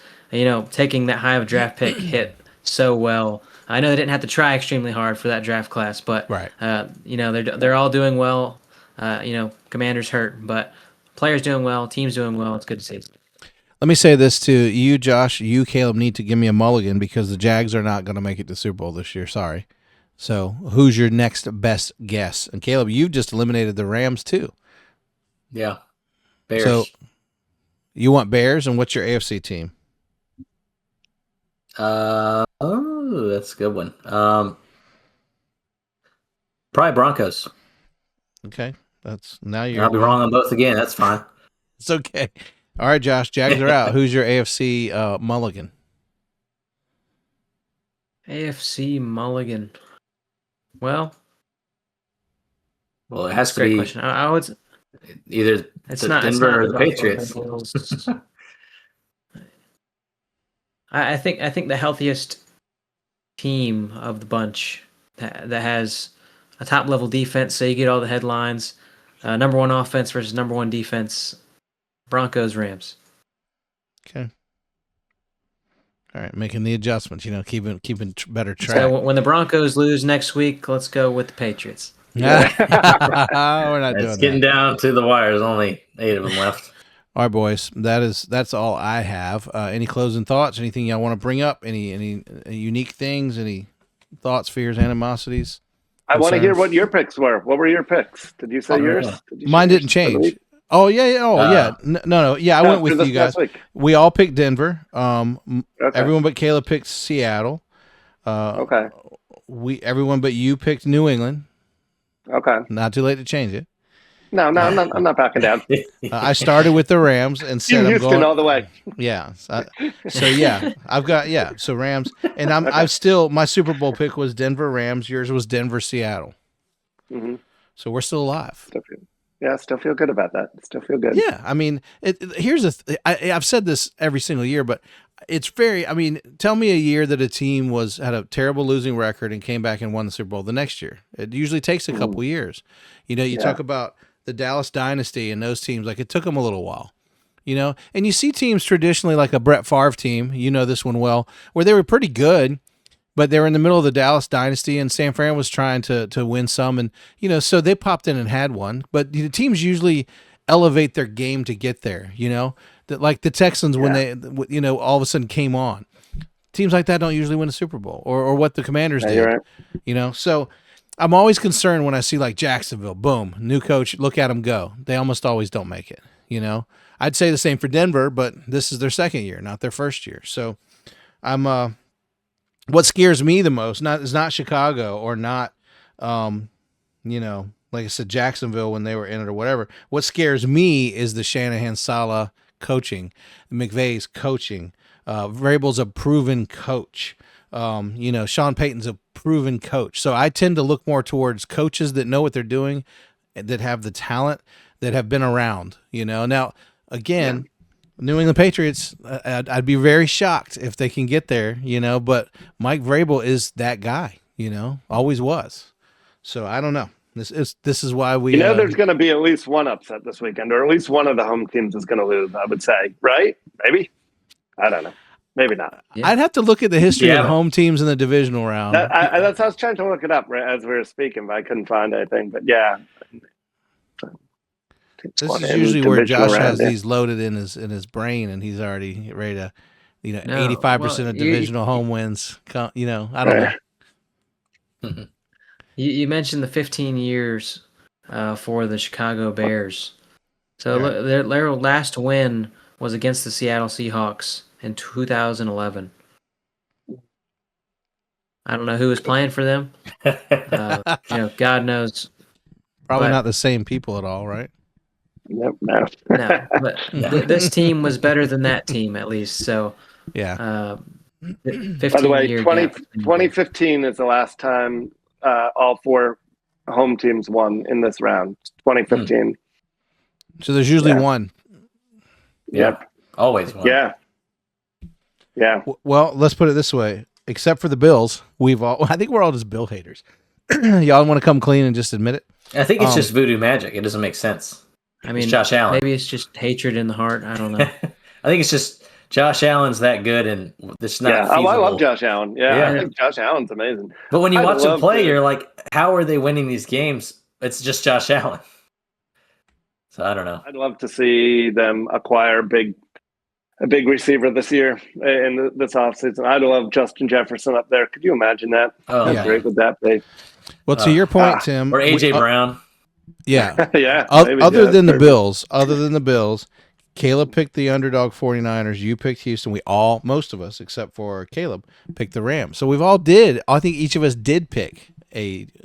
taking that high of a draft pick hit so well. I know they didn't have to try extremely hard for that draft class, but Right. They're all doing well. Commanders hurt, but players doing well, teams doing well. It's good to see. Let me say this to you, Josh. You, Caleb, need to give me a mulligan because the Jags are not going to make it to Super Bowl this year. Sorry. So who's your next best guess? And Caleb, you just eliminated the Rams too. Yeah. Bears. So you want Bears, and what's your AFC team? That's a good one. Probably Broncos. Okay. I'll be wrong on both again. That's fine. It's okay. All right, Josh. Jags are out. Who's your AFC mulligan? AFC mulligan. Well, it has to great be question. I would either Denver or the Patriots. I think the healthiest team of the bunch that has a top level defense, so you get all the headlines. Number one offense versus number one defense. Broncos, Rams. Okay. All right, making the adjustments. Keeping better track. So when the Broncos lose next week, let's go with the Patriots. We're not doing It's getting down to the wire. There's only 8 of them left. All right, boys. That's all I have. Any closing thoughts? Anything y'all want to bring up? Any unique things? Any thoughts, fears, animosities? I want to hear what your picks were. What were your picks? Did you say yours? Mine didn't change. Oh yeah. Oh yeah. No. Yeah, I went with you guys. We all picked Denver. Okay. Everyone but Caleb picked Seattle. Okay. Everyone but you picked New England. Okay. Not too late to change it. No, I'm not backing down. I started with the Rams and said Houston I'm going all the way. Yeah. I've got So Rams, and I've still my Super Bowl pick was Denver Rams. Yours was Denver Seattle. Mm-hmm. So we're still alive. Still feel good about that. Still feel good. Yeah, I mean, I've said this every single year, but it's very. I mean, tell me a year that a team had a terrible losing record and came back and won the Super Bowl the next year. It usually takes a couple years. You talk about the Dallas dynasty and those teams. Like it took them a little while. And you see teams traditionally like a Brett Favre team. You know this one well, where they were pretty good. But they were in the middle of the Dallas dynasty, and San Fran was trying to win some, and so they popped in and had one. But the teams usually elevate their game to get there. Like the Texans when they all of a sudden came on. Teams like that don't usually win a Super Bowl, or what the Commanders did. Right. So I'm always concerned when I see like Jacksonville, boom, new coach, look at them go. They almost always don't make it. I'd say the same for Denver, but this is their second year, not their first year. So I'm what scares me the most is not Chicago or not, like I said, Jacksonville when they were in it or whatever. What scares me is the Shanahan-Saleh coaching, McVay's coaching. Vrabel's a proven coach. Sean Payton's a proven coach. So I tend to look more towards coaches that know what they're doing, that have the talent, that have been around. Now again. New England Patriots, I'd be very shocked if they can get there, but Mike Vrabel is that guy, always was. So I don't know. This is why we there's going to be at least one upset this weekend, or at least one of the home teams is going to lose, I would say, right? Maybe. I don't know. Maybe not. Yeah. I'd have to look at the history of home teams in the divisional round. I was trying to look it up right as we were speaking, but I couldn't find anything. But yeah. This is usually where Josh has these loaded in his brain, and he's already ready to, 85% of divisional home wins. I don't know. You mentioned the 15 years for the Chicago Bears. So their last win was against the Seattle Seahawks in 2011. I don't know who was playing for them. God knows. Probably not the same people at all, right? Nope, no. But this team was better than that team at least. So yeah. 15 By the way, 2015 is the last time all 4 home teams won in this round. 2015. So there's usually one. Yep. Always one. Yeah. Well, let's put it this way. Except for the Bills, I think we're all just Bill haters. Y'all want to come clean and just admit it? I think it's just voodoo magic. It doesn't make sense. I mean, Josh Allen. Maybe it's just hatred in the heart. I don't know. I think it's just Josh Allen's that good, and it's not. Yeah, feasible. I love Josh Allen. Yeah, Yeah. I think Josh Allen's amazing. But when you I'd watch him love play, to- you're like, how are they winning these games? It's just Josh Allen. So I don't know. I'd love to see them acquire a big receiver this year in this offseason. I'd love Justin Jefferson up there. Could you imagine that? Oh, How yeah. great would that be? Well, to your point, Tim, Or AJ Brown. yeah. Yeah. maybe, Other yeah, than the perfect. Bills, Caleb picked the underdog 49ers. You picked Houston. Most of us, except for Caleb, picked the Rams. So I think each of us did pick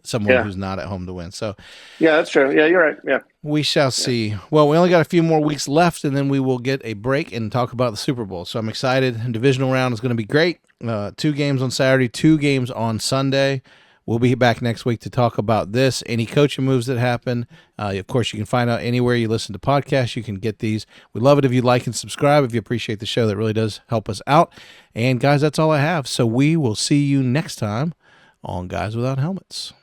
someone who's not at home to win. So Yeah, that's true. Yeah, you're right. Yeah. we shall see. Well, we only got a few more weeks left, and then we will get a break and talk about the Super Bowl. So I'm excited. Divisional round is going to be great. 2 games on Saturday, 2 games on Sunday. We'll be back next week to talk about this, any coaching moves that happen. Of course, you can find out anywhere you listen to podcasts. You can get these. We love it if you like and subscribe. If you appreciate the show, that really does help us out. And, guys, that's all I have. So we will see you next time on Guys Without Helmets.